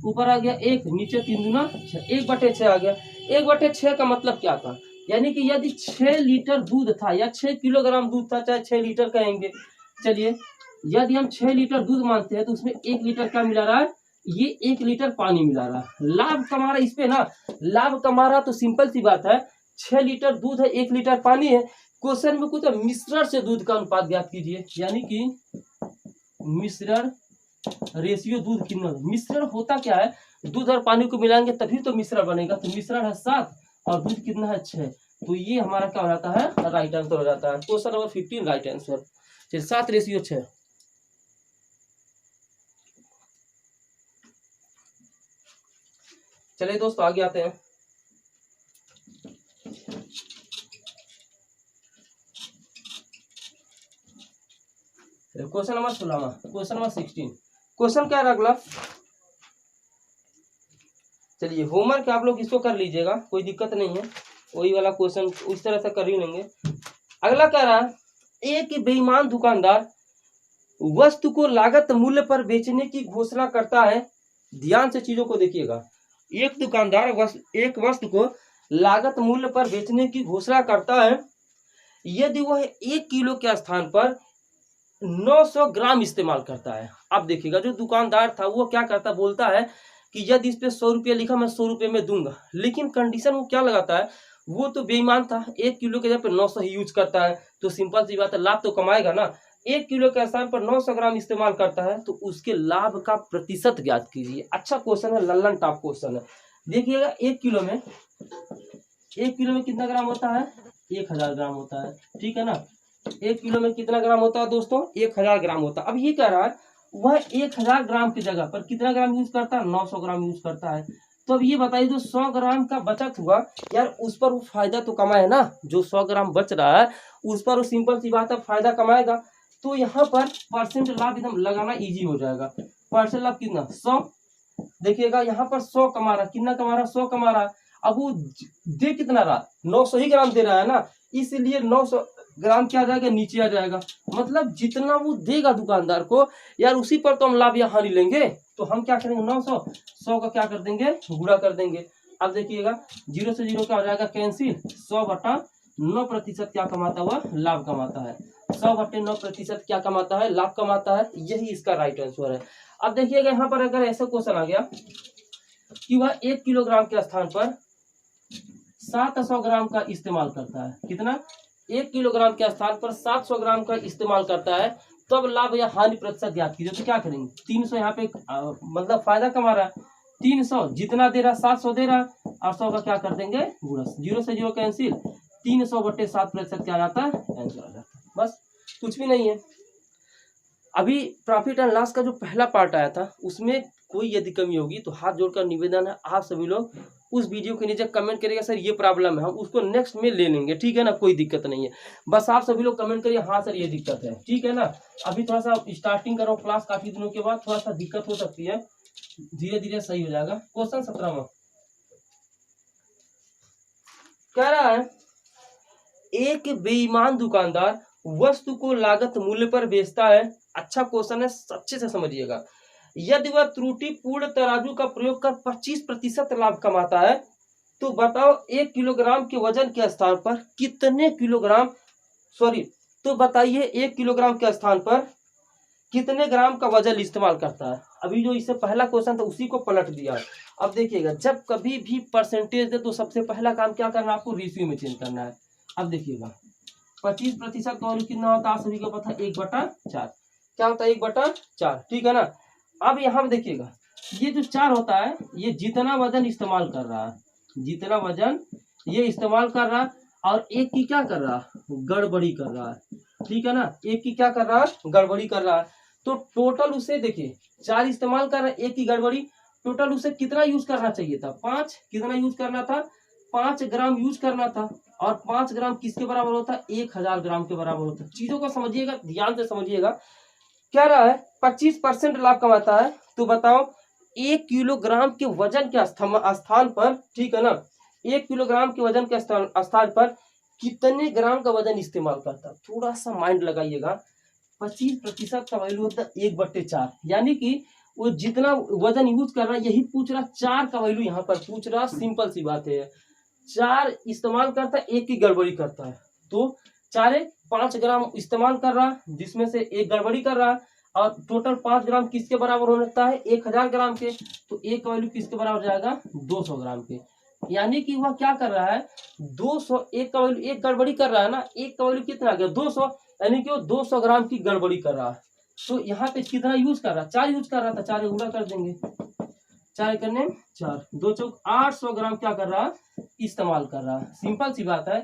ऊपर आ गया 1, नीचे 3 दूना 6, 1/6 आ गया। 1/6 का मतलब क्या था, यानी कि यदि 6 लीटर दूध था या 6 किलोग्राम दूध था, चाहे 6 लीटर कहेंगे। चलिए यदि हम 6 लीटर दूध मानते हैं तो उसमें 1 लीटर क्या मिला रहा है, ये 1 लीटर पानी मिला रहा है। लाभ कमा रहा है इस पे ना, लाभ कमा रहा, तो सिंपल सी बात है, 6 लीटर दूध है 1 लीटर पानी है। क्वेश्चन में कुछ मिश्रण से दूध का अनुपात ज्ञात कीजिए, यानी कि मिश्रण रेशियो दूध कितना, मिश्रण होता क्या है, दूध और पानी को मिलाएंगे तभी तो मिश्रण बनेगा। तो मिश्रण है 7 और दूध कितना है 6, तो ये हमारा क्या हो जाता है, राइट आंसर हो जाता है। Question number 15 right answer. 7/6। चलिए दोस्तों आगे आते हैं। Question number 16, question number 16। Question क्या है अगला, चलिए होमवर्क आप लोग इसको कर लीजिएगा, कोई दिक्कत नहीं है, वही वाला क्वेश्चन उस तरह से कर ही लेंगे। अगला कह रहा है, एक बेईमान दुकानदार वस्तु को लागत मूल्य पर बेचने की घोषणा करता है। ध्यान से चीजों को देखिएगा, एक दुकानदार एक वस्तु को लागत मूल्य पर बेचने की घोषणा करता है यदि वह 1 किलो के स्थान पर 900 ग्राम इस्तेमाल करता है। अब देखिएगा जो दुकानदार था वो क्या करता, बोलता है कि यदि इस पे 100 रुपये लिखा मैं 100 रुपये में दूंगा, लेकिन कंडीशन वो क्या लगाता है, वो तो बेईमान था, 1 किलो के जगह पे 900 ही यूज करता है, तो सिंपल सी बात है लाभ तो कमाएगा ना। 1 किलो के स्थान पर 900 ग्राम इस्तेमाल करता है, तो उसके लाभ का प्रतिशत ज्ञात कीजिए। अच्छा क्वेश्चन है, लल्लन टॉप क्वेश्चन है। देखिएगा 1 किलो में 1 किलो में कितना ग्राम होता है? 1000 ग्राम होता है, ठीक है ना। 1 किलो में कितना ग्राम होता है दोस्तों? 1000 ग्राम होता है। अब ये कह रहा है वह 1000 ग्राम की जगह पर कितना ग्राम यूज करता है? 900 ग्राम यूज करता है। तो अब ये बताइए, जो 100 ग्राम का बचत हुआ यार, उस पर वो फायदा तो कमाए ना। जो 100 ग्राम बच रहा है उस पर वो सिंपल सी बात है फायदा कमाएगा। तो यहाँ पर परसेंट लाभ एकदम लगाना इजी हो जाएगा। परसेंट लाभ कितना? 100। देखिएगा यहाँ पर 100 कमा रहा, कितना कमा रहा? 100 कमा रहा। अब वो दे कितना रहा? 900 ही ग्राम दे रहा है ना, इसलिए 900 ग्राम क्या आ जाएगा? नीचे आ जाएगा। मतलब जितना वो देगा दुकानदार को यार, उसी पर तो हम लाभ या हानि लेंगे। तो हम क्या करेंगे? 900 100 का क्या कर देंगे? गुणा कर देंगे। अब देखिएगा 0 से 0 क्या हो जाएगा? कैंसिल। 100/9% क्या कमाता हुआ? लाभ कमाता है। 100/9% क्या कमाता है? लाभ कमाता है। यही इसका राइट आंसर है। अब देखिएगा यहाँ पर अगर ऐसा क्वेश्चन आ गया कि वह 1 किलोग्राम के स्थान पर 700 ग्राम का इस्तेमाल करता है। कितना? 1 किलोग्राम के स्थान पर 700 ग्राम का इस्तेमाल करता है, तब लाभ या हानि प्रतिशत ज्ञात कीजिए। तो क्या करेंगे? 300 यहाँ पे मतलब फायदा कमा रहा है। 300 जितना दे रहा 700 दे रहा, और 100 का क्या कर देंगे? गुणा। 0 से 0 कैंसिल। 300/7% क्या आ जाता है? आंसर आ जाता है। बस, कुछ भी नहीं है। अभी प्रॉफिट एंड लॉस का जो पहला पार्ट आया था उसमें कोई यदि कमी होगी तो हाथ जोड़कर निवेदन है, आप सभी लोग उस वीडियो के नीचे कमेंट करिएगा सर ये प्रॉब्लम है, हम उसको नेक्स्ट में ले लेंगे, ठीक है ना। कोई दिक्कत नहीं है, बस आप सभी लोग कमेंट करिए हाँ सर ये दिक्कत है, ठीक है ना। अभी थोड़ा सा स्टार्टिंग कर रहा हूँ क्लास, काफी दिनों के बाद थोड़ा सा दिक्कत हो सकती है, धीरे धीरे सही हो जाएगा। क्वेश्चन 17वां कह रहा है एक बेईमान दुकानदार वस्तु को लागत मूल्य पर बेचता है। अच्छा क्वेश्चन है, अच्छे से समझिएगा। यदि वह त्रुटिपूर्ण तराजू का प्रयोग कर 25% लाभ कमाता है तो बताओ 1 किलोग्राम के वजन के स्थान पर कितने किलोग्राम, सॉरी, तो बताइए 1 किलोग्राम के स्थान पर कितने ग्राम का वजन इस्तेमाल करता है। अभी जो इससे पहला क्वेश्चन था उसी को पलट दिया। अब देखिएगा जब कभी भी परसेंटेज दे तो सबसे पहला काम क्या करना है? आपको रेशियो में चेंज करना है। अब देखिएगा 25% का वैल्यू कितना होता है? आप सभी को पता है 1/4। क्या होता है? 1/4, ठीक है ना। अब यहाँ देखिएगा ये जो 4 होता है ये जितना वजन इस्तेमाल कर रहा है, जितना वजन ये इस्तेमाल कर रहा है, और एक की क्या कर रहा है? गड़बड़ी कर रहा है, ठीक है ना। एक की क्या कर रहा है? गड़बड़ी कर रहा है। तो टोटल उसे देखिए 4 इस्तेमाल कर रहा है, एक की गड़बड़ी, टोटल उसे कितना यूज करना चाहिए था? 5। कितना यूज करना था? 5 ग्राम यूज करना था। और 5 ग्राम किसके बराबर होता है? 1000 ग्राम के बराबर होता है। चीजों को समझिएगा, ध्यान से समझिएगा। क्या रहा है? 25% लाभ कमाता है तो बताओ 1 किलोग्राम के वजन के स्थान पर, ठीक है ना, 1 किलोग्राम के वजन के स्थान पर कितने ग्राम का वजन इस्तेमाल करता है? थोड़ा सा माइंड लगाइएगा। 25% का वैल्यू होता है 1/4, यानी कि वो जितना वजन यूज कर रहा है यही पूछ रहा, 4 का वैल्यू यहाँ पर पूछ रहा। सिंपल सी बात है, 4 इस्तेमाल करता है, एक की गड़बड़ी करता है, तो 4 5 ग्राम इस्तेमाल कर रहा है जिसमें से एक गड़बड़ी कर रहा है, और टोटल 5 ग्राम किसके बराबर होता है? 1000 ग्राम के। तो एक का वैल्यू किसके बराबर हो जाएगा? 200 ग्राम के। यानी कि वह क्या कर रहा है? 200, एक का वैल्यू, एक गड़बड़ी कर रहा है ना, एक का वैल्यू कितना आ गया? 200, यानी कि वो 200 ग्राम की गड़बड़ी कर रहा है। तो यहाँ पे कितना यूज कर रहा है? 4 यूज कर रहा था, 4 गुणा कर देंगे, 4 करने 4, 2 चौक 800 ग्राम क्या कर रहा है? इस्तेमाल कर रहा है। सिंपल सी बात है,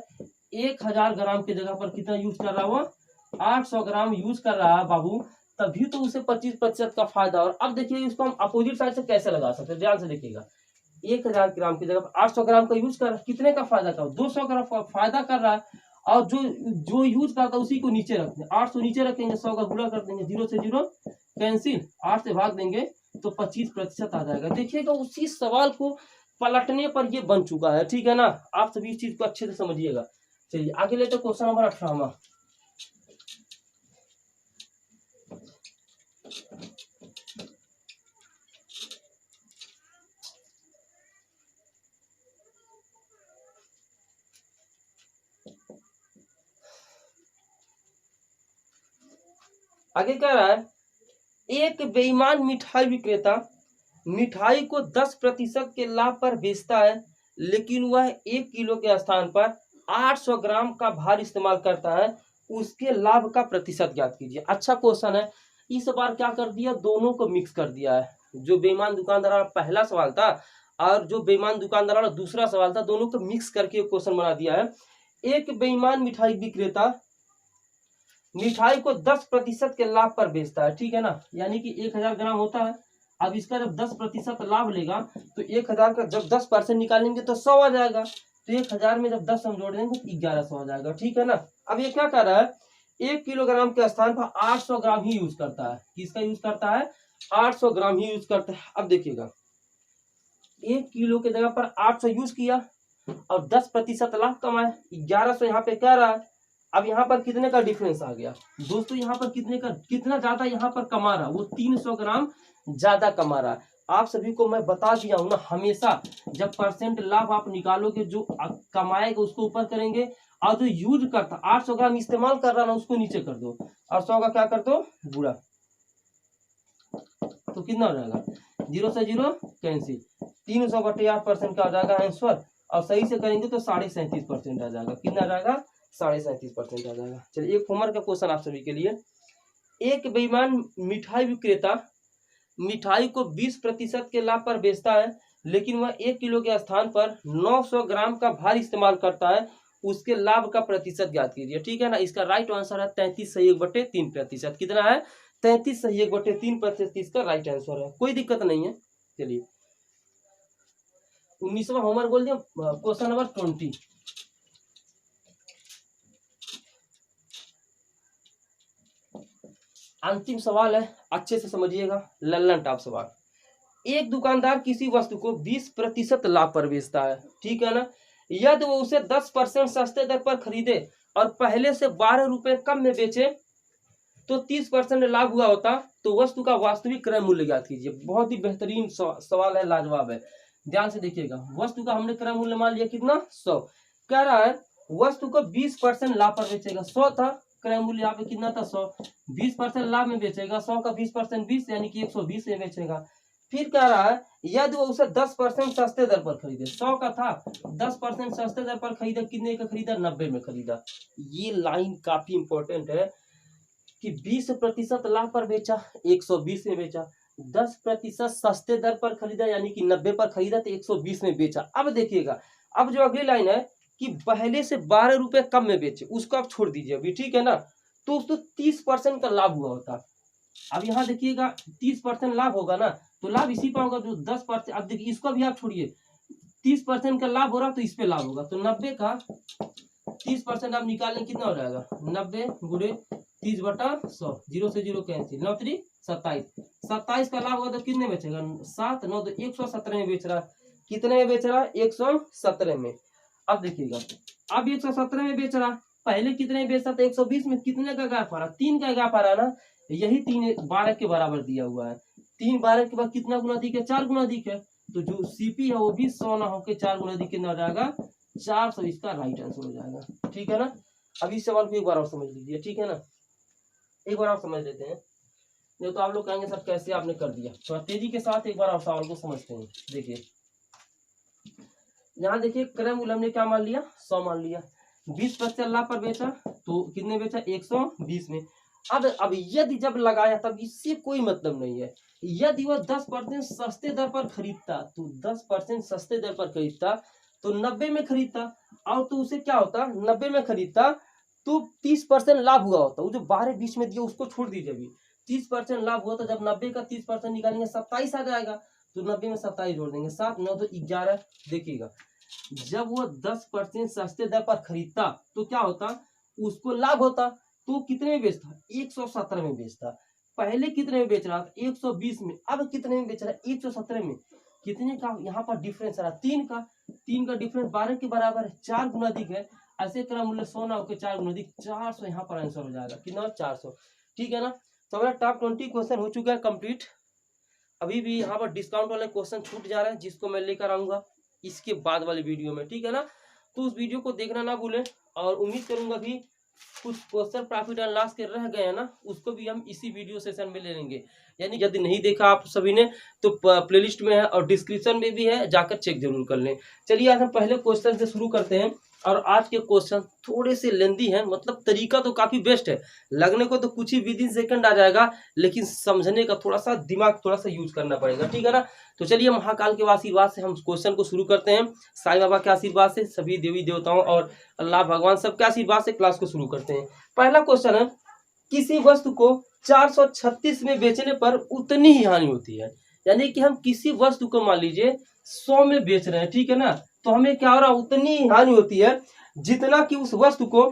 1000 ग्राम की जगह पर कितना यूज कर रहा है? वो 800 ग्राम यूज कर रहा है बाबू, तभी तो उसे 25% का फायदा। और अब देखिए इसको हम अपोजिट साइड से कैसे लगा सकते हैं, ध्यान से देखिएगा। 1000 ग्राम की जगह 800 ग्राम का यूज कर रहा है, कितने का फायदा कर? 200 ग्राम का फायदा कर रहा है। और जो जो यूज करता है उसी को नीचे रखते हैं, 800 नीचे रखेंगे, 100 का गुणा कर देंगे, 0 से 0 कैंसिल, 8 से भाग देंगे तो 25% आ जाएगा। देखिएगा उसी सवाल को पलटने पर ये बन चुका है, ठीक है ना। आप सभी इस चीज को अच्छे से समझिएगा। चलिए आगे लेते क्वेश्चन नंबर 18वां। आगे कह रहा है एक बेईमान मिठाई विक्रेता मिठाई को 10% के लाभ पर बेचता है, लेकिन वह 1 किलो के स्थान पर 800 ग्राम का भार इस्तेमाल करता है, उसके लाभ का प्रतिशत ज्ञात कीजिए। अच्छा क्वेश्चन है। इस बार क्या कर दिया? दोनों को मिक्स कर दिया है। जो बेईमान दुकानदार पहला सवाल था, और जो बेईमान दुकानदार वाला दूसरा सवाल था, दोनों को मिक्स करके क्वेश्चन बना दिया है। एक बेईमान मिठाई विक्रेता मिठाई को 10% के लाभ पर बेचता है, ठीक है ना, यानी कि 1000 ग्राम होता है। अब इसका जब 10% लाभ लेगा तो 1000 का जब 10% निकालेंगे तो 100 आ जाएगा, तो 1000 में जब 10 हम जोड़ देंगे तो 1100 आ जाएगा, ठीक है ना। अब ये क्या कर रहा है, 1 किलोग्राम के स्थान पर 800 ग्राम ही यूज करता है। किसका यूज करता है, 800 ग्राम ही यूज करता है। अब देखिएगा 1 किलो के जगह पर 800 यूज किया और 10% लाभ कमाए, 1100 यहाँ पे कह रहा है। अब यहाँ पर कितने का डिफरेंस आ गया दोस्तों, यहाँ पर कितना ज्यादा यहाँ पर कमा रहा, वो 300 ग्राम ज्यादा कमा रहा है। आप सभी को मैं बता दिया हूं ना, हमेशा जब परसेंट लाभ आप निकालोगे, जो कमाएगा उसको ऊपर करेंगे, और जो यूज करता 800 ग्राम इस्तेमाल कर रहा ना उसको नीचे कर दो, और 100 का क्या कर दो बुरा, तो कितना हो जाएगा, 0 से 0 कैंसिल, 300/8% का आ जाएगा आंसर। और सही से करेंगे तो 37.5% आ जाएगा। कितना आ जाएगा, 37.5% आ जाएगा। चलिए एक होमवर्क का क्वेश्चन आप सभी के लिए। एक बेईमान मिठाई विक्रेता मिठाई को 20% के लाभ पर बेचता है, लेकिन वह 1 किलो के स्थान पर 900 ग्राम का भार इस्तेमाल करता है, उसके लाभ का प्रतिशत ज्ञात कीजिए, ठीक है ना। इसका राइट आंसर है 33/3%। कितना है, 33/3% इसका राइट आंसर है, कोई दिक्कत नहीं है। चलिए 19वां होमवर्क बोल दिया, क्वेश्चन नंबर 20। अंतिम सवाल है, अच्छे से समझिएगा, लल्लन टॉप सवाल। एक दुकानदार किसी वस्तु को 20% लाभ पर बेचता है, ठीक है ना। यदि वो उसे 10% सस्ते दर पर खरीदे और पहले से 12 रुपए कम में बेचे तो 30% लाभ हुआ होता, तो वस्तु का वास्तविक क्रय मूल्य ज्ञात कीजिए। बहुत ही बेहतरीन सवाल है, लाजवाब है, ध्यान से देखिएगा। वस्तु का हमने क्रय मूल्य मान लिया कितना, 100। कह रहा है वस्तु को 20% लाभ पर बेचेगा, 100 था क्रय मूल्य, यहाँ पे कितना था 100, 20% लाभ में बेचेगा, 100 का 20% 20 यानी कि 120 में बेचेगा। फिर कह रहा है यदि वो उसे 10% सस्ते दर पर खरीदे, 100 का था, 10% सस्ते दर पर खरीदा, कितने का खरीदा, 90 में खरीदा। ये लाइन काफी इंपॉर्टेंट है कि 20% लाभ पर बेचा, 120 में बेचा, 10% सस्ते दर पर खरीदा यानी कि 90 पर खरीदा तो 120 में बेचा। अब देखिएगा, अब जो अगली लाइन है कि पहले से 12 रुपए कम में बेचे, उसको आप छोड़ दीजिए अभी, ठीक है ना, तो उसको 30% का लाभ हुआ होता। अब यहाँ देखिएगा 30% लाभ होगा ना, तो लाभ इसी पर होगा जो 10%। अब देखिए इसको भी आप छोड़िए, 30% का लाभ हो रहा तो इस पे लाभ होगा, तो 90 का 30% आप निकालें, कितना हो जाएगा, 90 गुणे 30/100, 0 से 0 कैंसिल, 9 3 27, 27 का लाभ होगा तो कितने बेचेगा, 7 9 तो 117 में बेच रहा, कितने में बेच रहा, 117 में। अब देखिएगा अब 117 में बेच रहा, पहले कितने में बेचता था, 120 में। कितने का गैप आ रहा, 3 का गैप आ रहा ना, यही 3 12 के बराबर दिया हुआ है, 3 12 के बाद कितना गुना अधिक है, 4 गुना अधिक है, तो जो सीपी है वो भी 100 ना होकर 4 गुना अधिक कितना हो जाएगा, 400, इसका राइट आंसर हो जाएगा, ठीक है ना। अब इस सवाल को एक बार और समझ लीजिए, ठीक है ना, एक बार आप समझ लेते हैं, नहीं तो आप लोग कहेंगे सर कैसे आपने कर दिया। थोड़ा तेजी के साथ एक बार आप सवाल को समझते हैं। देखिए यहाँ देखिए क्रय मूल्य हमने क्या मान लिया, 100 मान लिया, 20% लाभ पर बेचा तो कितने बेचा, 120 में। अब यदि जब लगाया तब इससे कोई मतलब नहीं है। यदि वह 10% सस्ते दर पर खरीदता, तो 10% सस्ते दर पर खरीदता तो 90 में खरीदता, और तो उसे क्या होता, 90 में खरीदता तो 30% लाभ हुआ होता। वो जो 12 बीच में दिया उसको छोड़ दीजिए, अभी 30% लाभ हुआ तो जब 90 का 30% निकालेंगे 27 आ जाएगा, तो 90 में 27 जोड़ देंगे, 7 9 तो 11। देखिएगा जब वो 10% सस्ते दर पर खरीदता तो क्या होता, उसको लाभ होता, तो कितने में बेचता, 117 में बेचता। पहले कितने में बेच रहा था, 120 में, अब कितने में बेच रहा है, 117 में। कितने का यहाँ पर डिफरेंस रहा, 3 का, 3 का डिफरेंस 12 के बराबर है, 4 गुना अधिक है। ऐसे क्रम मूल्य 100 ना होकर 4 गुना अधिक, 400 यहाँ पर आंसर हो जाएगा, कितना, 400, ठीक है ना। तो हमारा टॉप 20 क्वेश्चन हो चुका है कंप्लीट। अभी भी यहाँ पर डिस्काउंट वाले क्वेश्चन छूट जा रहे हैं, जिसको मैं लेकर आऊंगा इसके बाद वाले वीडियो में, ठीक है ना। तो उस वीडियो को देखना ना भूलें, और उम्मीद करूंगा भी कुछ क्वेश्चन प्रॉफिट एंड लॉस के रह गए हैं ना, उसको भी हम इसी वीडियो सेशन में ले लेंगे। यानी यदि नहीं देखा आप सभी ने तो प्लेलिस्ट में है और डिस्क्रिप्शन में भी है, जाकर चेक जरूर कर लें। चलिए आज हम पहले क्वेश्चन से शुरू करते हैं। और आज के क्वेश्चन थोड़े से लेंदी हैं, मतलब तरीका तो काफी बेस्ट है, लगने को तो कुछ ही विद इन सेकंड आ जाएगा, लेकिन समझने का थोड़ा सा दिमाग थोड़ा सा यूज करना पड़ेगा, ठीक है ना। तो चलिए महाकाल के आशीर्वाद से हम क्वेश्चन को शुरू करते हैं, साईं बाबा के आशीर्वाद से, सभी देवी देवताओं और अल्लाह भगवान सबके आशीर्वाद से क्लास को शुरू करते हैं। पहला क्वेश्चन है, किसी वस्तु को 436 में बेचने पर उतनी ही हानि होती है। यानी कि हम किसी वस्तु को मान लीजिए 100 में बेच रहे हैं, ठीक है ना, तो हमें क्या हो रहा है, उतनी ही हानि होती है जितना कि उस वस्तु को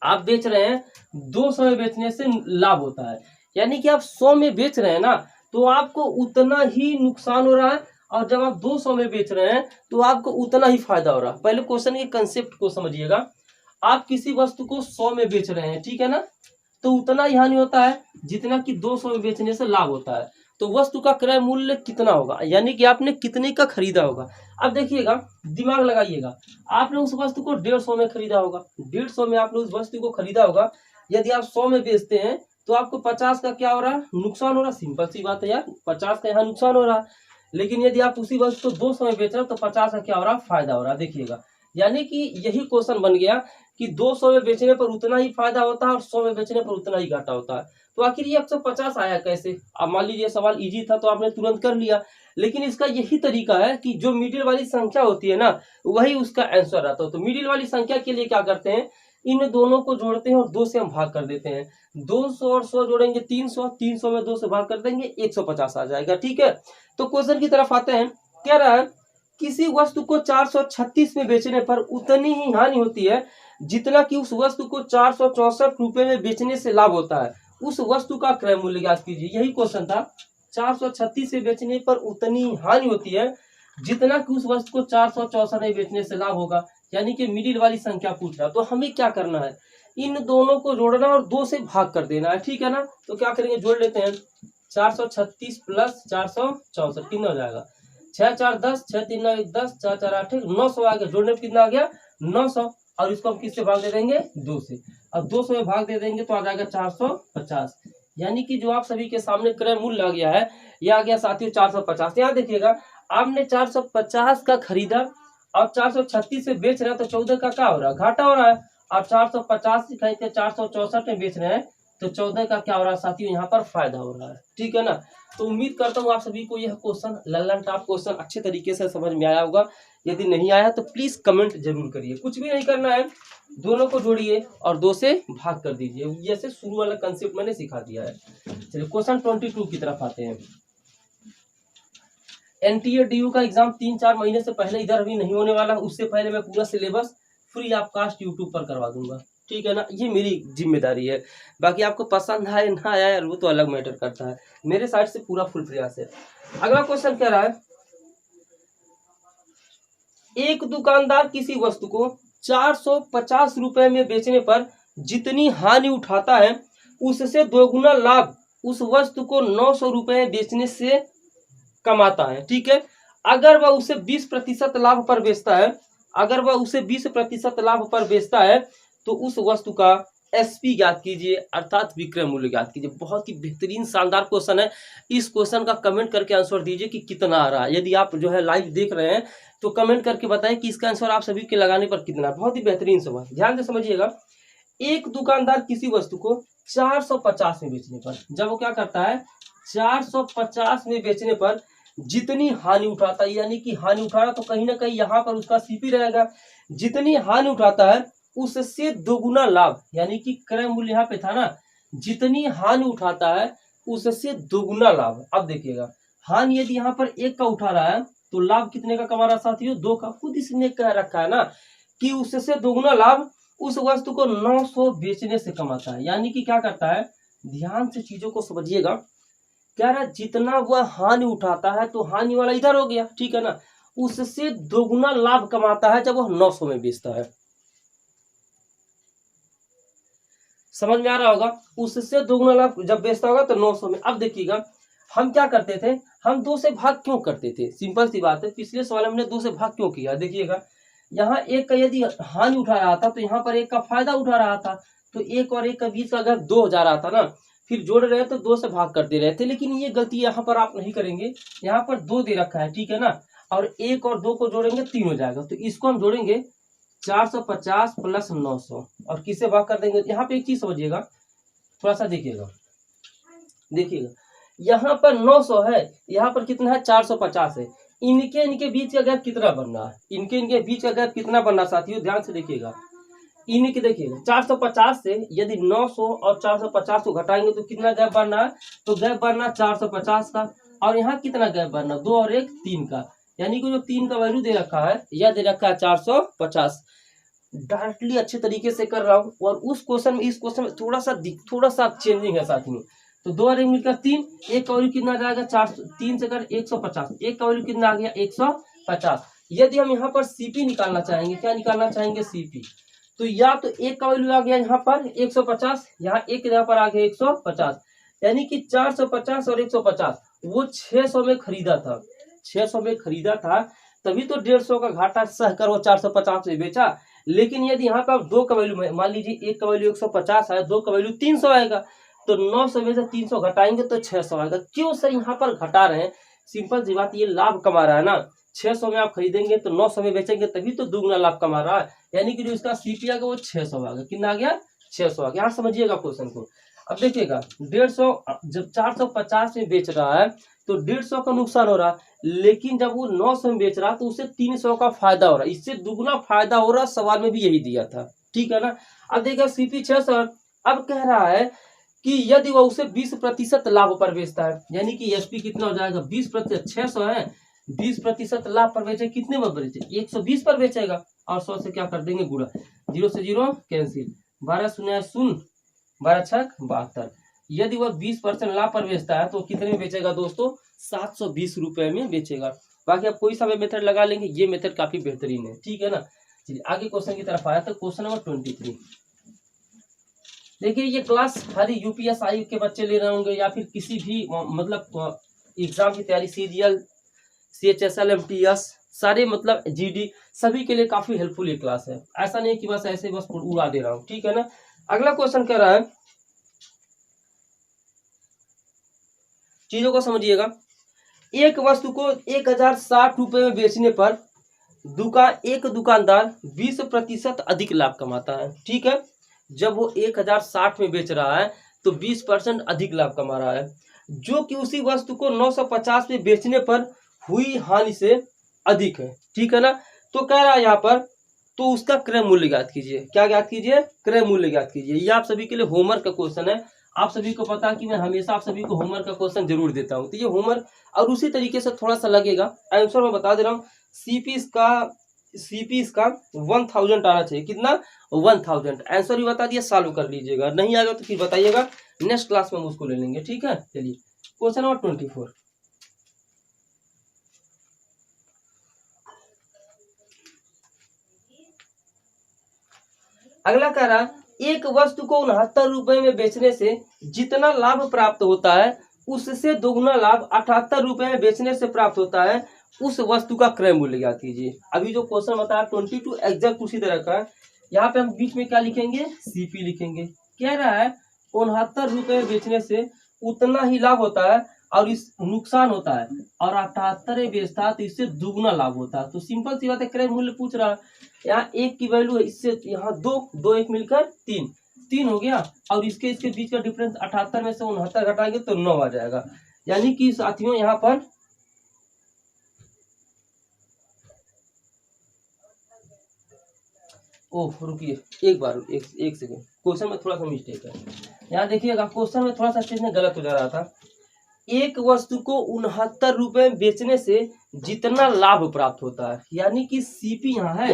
आप बेच रहे हैं 200 में बेचने से लाभ होता है। यानी कि आप 100 में बेच रहे हैं ना, तो आपको उतना ही नुकसान हो रहा है, और जब आप 200 में बेच रहे हैं तो आपको उतना ही फायदा हो रहा है। पहले क्वेश्चन के कंसेप्ट को समझिएगा, आप किसी वस्तु को 100 में बेच रहे हैं, ठीक है ना, तो उतना ही हानि होता है जितना कि 200 में बेचने से लाभ होता है। तो वस्तु का क्रय मूल्य कितना होगा, यानी कि आपने कितने का खरीदा होगा। अब देखिएगा, दिमाग लगाइएगा, आपने उस वस्तु को 150 में खरीदा होगा, 150 में आपने उस वस्तु को खरीदा होगा। यदि आप 100 में बेचते हैं तो आपको 50 का क्या हो रहा है, नुकसान हो रहा है। सिंपल सी बात है यार, 50 का यहाँ नुकसान हो रहा है। लेकिन यदि आप उसी वस्तु को 200 में बेच रहे हो तो 50 का क्या हो रहा है, फायदा हो रहा है। देखिएगा, यानी कि यही क्वेश्चन बन गया कि 200 में बेचने पर उतना ही फायदा होता है और 100 में बेचने पर उतना ही घाटा होता है। तो आखिर ये 150 आया कैसे। अब मान लीजिए सवाल इजी था तो आपने तुरंत कर लिया, लेकिन इसका यही तरीका है कि जो मिडिल वाली संख्या होती है ना, वही उसका आंसर आता है। तो मिडिल वाली संख्या के लिए क्या करते हैं, इन दोनों को जोड़ते हैं और 2 से हम भाग कर देते हैं। 200 और 100 जोड़ेंगे 300, 300 में 2 से भाग कर देंगे 150 आ जाएगा, ठीक है। तो क्वेश्चन की तरफ आते हैं, कह रहा है किसी वस्तु को 436 में बेचने पर उतनी ही हानि होती है जितना कि उस वस्तु को 464 रुपए में बेचने से लाभ होता है। उस वस्तु का क्रय मूल्य ज्ञात कीजिए, यही क्वेश्चन था। 436 से बेचने पर उतनी हानि होती है जितना कि उस वस्तु को 464 में बेचने से लाभ होगा, यानी कि मिडिल वाली संख्या पूछ रहा। तो हमें क्या करना है, इन दोनों को जोड़ना और 2 से भाग कर देना है, ठीक है ना। तो क्या करेंगे, जोड़ लेते हैं, 436 प्लस 464 कितना हो जाएगा, 6 4 10, 6 3 9 10, 4 4 8 900 आ गया। जोड़ने पर कितना आ गया, 900, और इसको हम किससे भाग दे देंगे, 2 से। अब 200 में भाग दे देंगे तो आ जाएगा 450। यानी कि जो आप सभी के सामने क्रय मूल्य आ गया है, यह आ गया साथियों 450। यहाँ देखिएगा, आपने 450 का खरीदा और 436 से बेच रहे हैं, तो 14 का क्या हो रहा है, घाटा हो रहा है। और 450 से खरीद के 464 में बेच रहे हैं तो 14 का क्या हो रहा है साथियों, यहाँ पर फायदा हो रहा है, ठीक है ना। तो उम्मीद करता हूँ आप सभी को यह क्वेश्चन, लल्लन टॉप क्वेश्चन, अच्छे तरीके से समझ में आया होगा। यदि नहीं आया तो प्लीज कमेंट जरूर करिए। कुछ भी नहीं करना है, दोनों को जोड़िए और 2 से भाग कर दीजिए, जैसे शुरू वाला कंसेप्ट मैंने सिखा दिया है। चलिए क्वेश्चन 22 की तरफ आते हैं। एनटीए डीयू का एग्जाम 3-4 महीने से पहले इधर अभी नहीं होने वाला, उससे पहले मैं पूरा syllabus free of cost YouTube पर करवा दूंगा, ठीक है ना। ये मेरी जिम्मेदारी है, बाकी आपको पसंद आए ना आया यार वो तो अलग मैटर करता है, मेरे साइड से पूरा फुल प्रयास है। अगला क्वेश्चन कह रहा है, एक दुकानदार किसी वस्तु को 450 रुपए में बेचने पर जितनी हानि उठाता है उससे दोगुना लाभ उस वस्तु को 900 रुपए में बेचने से कमाता है, ठीक है। अगर वह उसे 20% लाभ पर बेचता है, अगर वह उसे 20% लाभ पर बेचता है तो उस वस्तु का एसपी ज्ञात कीजिए, अर्थात विक्रय मूल्य ज्ञात कीजिए। बहुत ही बेहतरीन शानदार क्वेश्चन है। इस क्वेश्चन का कमेंट करके आंसर दीजिए कि कितना आ रहा है। यदि आप जो है लाइव देख रहे हैं तो कमेंट करके बताएं कि इसका आंसर आप सभी के लगाने पर कितना। बहुत ही बेहतरीन सवाल, ध्यान से समझिएगा। एक दुकानदार किसी वस्तु को 450 में बेचने पर, जब वो क्या करता है 450 में बेचने पर जितनी हानि उठाता है, यानी कि हानि उठाना तो कहीं ना कहीं यहाँ पर उसका सीपी रहेगा, जितनी हानि उठाता है उससे दोगुना लाभ, यानी कि क्रय मूल्य यहाँ पे था ना, जितनी हानि उठाता है उससे दोगुना लाभ। अब देखिएगा, हानि यदि यहाँ पर 1 का उठा रहा है तो लाभ कितने का कमा रहा साथियों, 2 का। खुद इसने कह रखा है ना कि उससे दोगुना लाभ उस वस्तु को 900 बेचने से कमाता है। यानी कि क्या करता है, ध्यान से चीजों को समझिएगा, क्या रहा, जितना वह हानि उठाता है तो हानि वाला इधर हो गया, ठीक है ना, उससे दोगुना लाभ कमाता है जब वह 900 में बेचता है। समझ में आ रहा होगा, उससे दोगुना लाभ जब बेचता होगा तो 900 में। अब देखिएगा, हम क्या करते थे, हम 2 से भाग क्यों करते थे, सिंपल सी बात है। पिछले सवाल हमने 2 से भाग क्यों किया, देखिएगा, यहाँ 1 का यदि हानि उठा रहा था तो यहाँ पर 1 का फायदा उठा रहा था, तो 1 और 1 का बीच का अगर 2 हो जा रहा था ना, फिर जोड़ रहे तो 2 से भाग करते रहे थे। लेकिन ये गलती यहाँ पर आप नहीं करेंगे, यहाँ पर 2 दे रखा है, ठीक है ना, और 1 और 2 को जोड़ेंगे 3 हो जाएगा। तो इसको हम जोड़ेंगे 450 प्लस 900 और किसे भाग कर देंगे। यहाँ पे एक चीज समझिएगा, थोड़ा सा देखिएगा, यहाँ पर 900 है, यहाँ पर कितना है 450 है। इनके बीच का गैप कितना बनना है, इनके बीच का गैप कितना बनना साथियों, ध्यान से देखिएगा। इनके देखिएगा 450 से यदि 900 और 450 को घटाएंगे तो कितना गैप बढ़ना है, तो गैप बढ़ना 450 का। और यहाँ कितना गैप बढ़ना, 2 और 1 3 का, यानी कि जो 3 का वैल्यू दे रखा है, यह दे रखा है 450। डायरेक्टली अच्छे तरीके से कर रहा हूँ, और उस क्वेश्चन में इस क्वेश्चन में थोड़ा सा चेंजिंग है साथियों। तो 2 और 1 मिलकर 3, एक का वैल्यू कितना जाएगा 3 से कर 150, एक का वैल्यू कितना आ गया 150। यदि हम यहाँ पर सीपी निकालना चाहेंगे, क्या निकालना चाहेंगे सीपी, तो या तो एक का वैल्यू आ गया यहाँ पर 150, यहाँ एक यहाँ पर आ गया 150, यानी कि 450 और 150 वो 600 में खरीदा था, 600 में खरीदा था, तभी तो 150 का घाटा सहकर वो 450 में बेचा। लेकिन यदि यहाँ पर 2 का वैल्यू, मान लीजिए एक का वैल्यू 150 है, 2 का वैल्यू 300 आएगा, तो 900 में से 300 घटाएंगे तो 600 आएगा। क्यों सर यहाँ पर घटा रहे हैं, सिंपल सी बात, ये लाभ कमा रहा है ना। 600 में आप खरीदेंगे तो 900 में बेचेंगे, तभी तो दुगना लाभ कमा रहा है। यानी कि जो इसका सीपी आ गया वो 600 आ गया, कितना आ गया 600 आ गया। यहाँ समझिएगा क्वेश्चन को। अब देखिएगा 150 जब 450 में बेच रहा है तो 150 का नुकसान हो रहा है, लेकिन जब वो 900 में बेच रहा है तो उसे 300 का फायदा हो रहा है, इससे दुगना फायदा हो रहा है। सवाल में भी यही दिया था, ठीक है ना। अब देखिए सीपी 600, अब कह रहा है कि यदि वह उसे 20% लाभ पर बेचता है, यानी कि एसपी कितना हो जाएगा 20%, 600 है 20% लाभ पर बेचे, कितने में बेचे 120 पर बेचेगा, और 100 से क्या कर देंगे गुणा, 0 से 0 कैंसिल, 12 शून्य 0, 12 छक 72। यदि वह 20% लाभ पर बेचता है तो कितने में बेचेगा दोस्तों, 720 रुपए में बेचेगा। बाकी आप कोई सा भी मेथड लगा लेंगे, ये मेथड काफी बेहतरीन है, ठीक है ना। चलिए आगे क्वेश्चन की तरफ आया तो क्वेश्चन नंबर 23। देखिए ये क्लास हर यूपीएसआई के बच्चे ले रहे होंगे, या फिर किसी भी मतलब एग्जाम की तैयारी, सीजीएल, सीएचएसएल, एमटीएस, सारे मतलब जीडी, सभी के लिए काफी हेल्पफुल ये क्लास है। ऐसा नहीं कि बस ऐसे बस उड़ा दे रहा हूँ, ठीक है ना। अगला क्वेश्चन कह रहा है, चीजों को समझिएगा। एक वस्तु को 1060 रुपए में बेचने पर एक दुकानदार 20% अधिक लाभ कमाता है, ठीक है। जब वो 1060 में बेच रहा है तो 20% अधिक लाभ कमा रहा है, जो कि उसी वस्तु को 950 में बेचने पर हुई हानि से अधिक है, ठीक है ना। तो कह रहा है यहाँ पर, तो उसका क्रय मूल्य ज्ञात कीजिए। क्या ज्ञात कीजिए, क्रय मूल्य ज्ञात कीजिए। ये आप सभी के लिए होमवर्क का क्वेश्चन है। आप सभी को पता है कि मैं हमेशा आप सभी को होमवर्क का क्वेश्चन जरूर देता हूँ, तो ये होमवर्क और उसी तरीके से थोड़ा सा लगेगा। आंसर मैं बता दे रहा हूँ, सीपी इसका 1000 आना चाहिए, कितना 1000। आंसर भी बता दिया, सॉल्व कर लीजिएगा, नहीं आएगा तो फिर बताइएगा, नेक्स्ट क्लास में हम उसको ले लेंगे, ठीक है। चलिए क्वेश्चन नंबर 24। अगला कह रहा है, एक वस्तु को 69 रुपए में बेचने से जितना लाभ प्राप्त होता है उससे दोगुना लाभ 78 रुपए में बेचने से प्राप्त होता है, उस वस्तु का क्रय मूल्य ज्ञात कीजिए। अभी जो क्वेश्चन बताया 22 एग्जैक्ट उसी तरह का है। यहाँ पे हम बीच में क्या लिखेंगे, सीपी लिखेंगे। कह रहा है 69 रुपए में बेचने से उतना ही लाभ होता है और इस नुकसान होता है, और 78 बेचता है तो इससे दुगुना लाभ होता है। तो सिंपल सी बात है, क्रय मूल्य पूछ रहा है। यहाँ एक की वैल्यू है, इससे यहाँ 2 1 मिलकर 3 हो गया, और इसके बीच का डिफरेंस 78 में से 69 घटाएंगे तो 9 आ जाएगा। यानी कि साथियों यहाँ पर ओह रुकिए एक सेकेंड, क्वेश्चन में थोड़ा सा मिस्टेक है। यहाँ देखिएगा क्वेश्चन में थोड़ा सा चीज में गलत हो जा रहा था। एक वस्तु को 69 रुपए में बेचने से जितना लाभ प्राप्त होता है, यानी कि सीपी यहाँ है,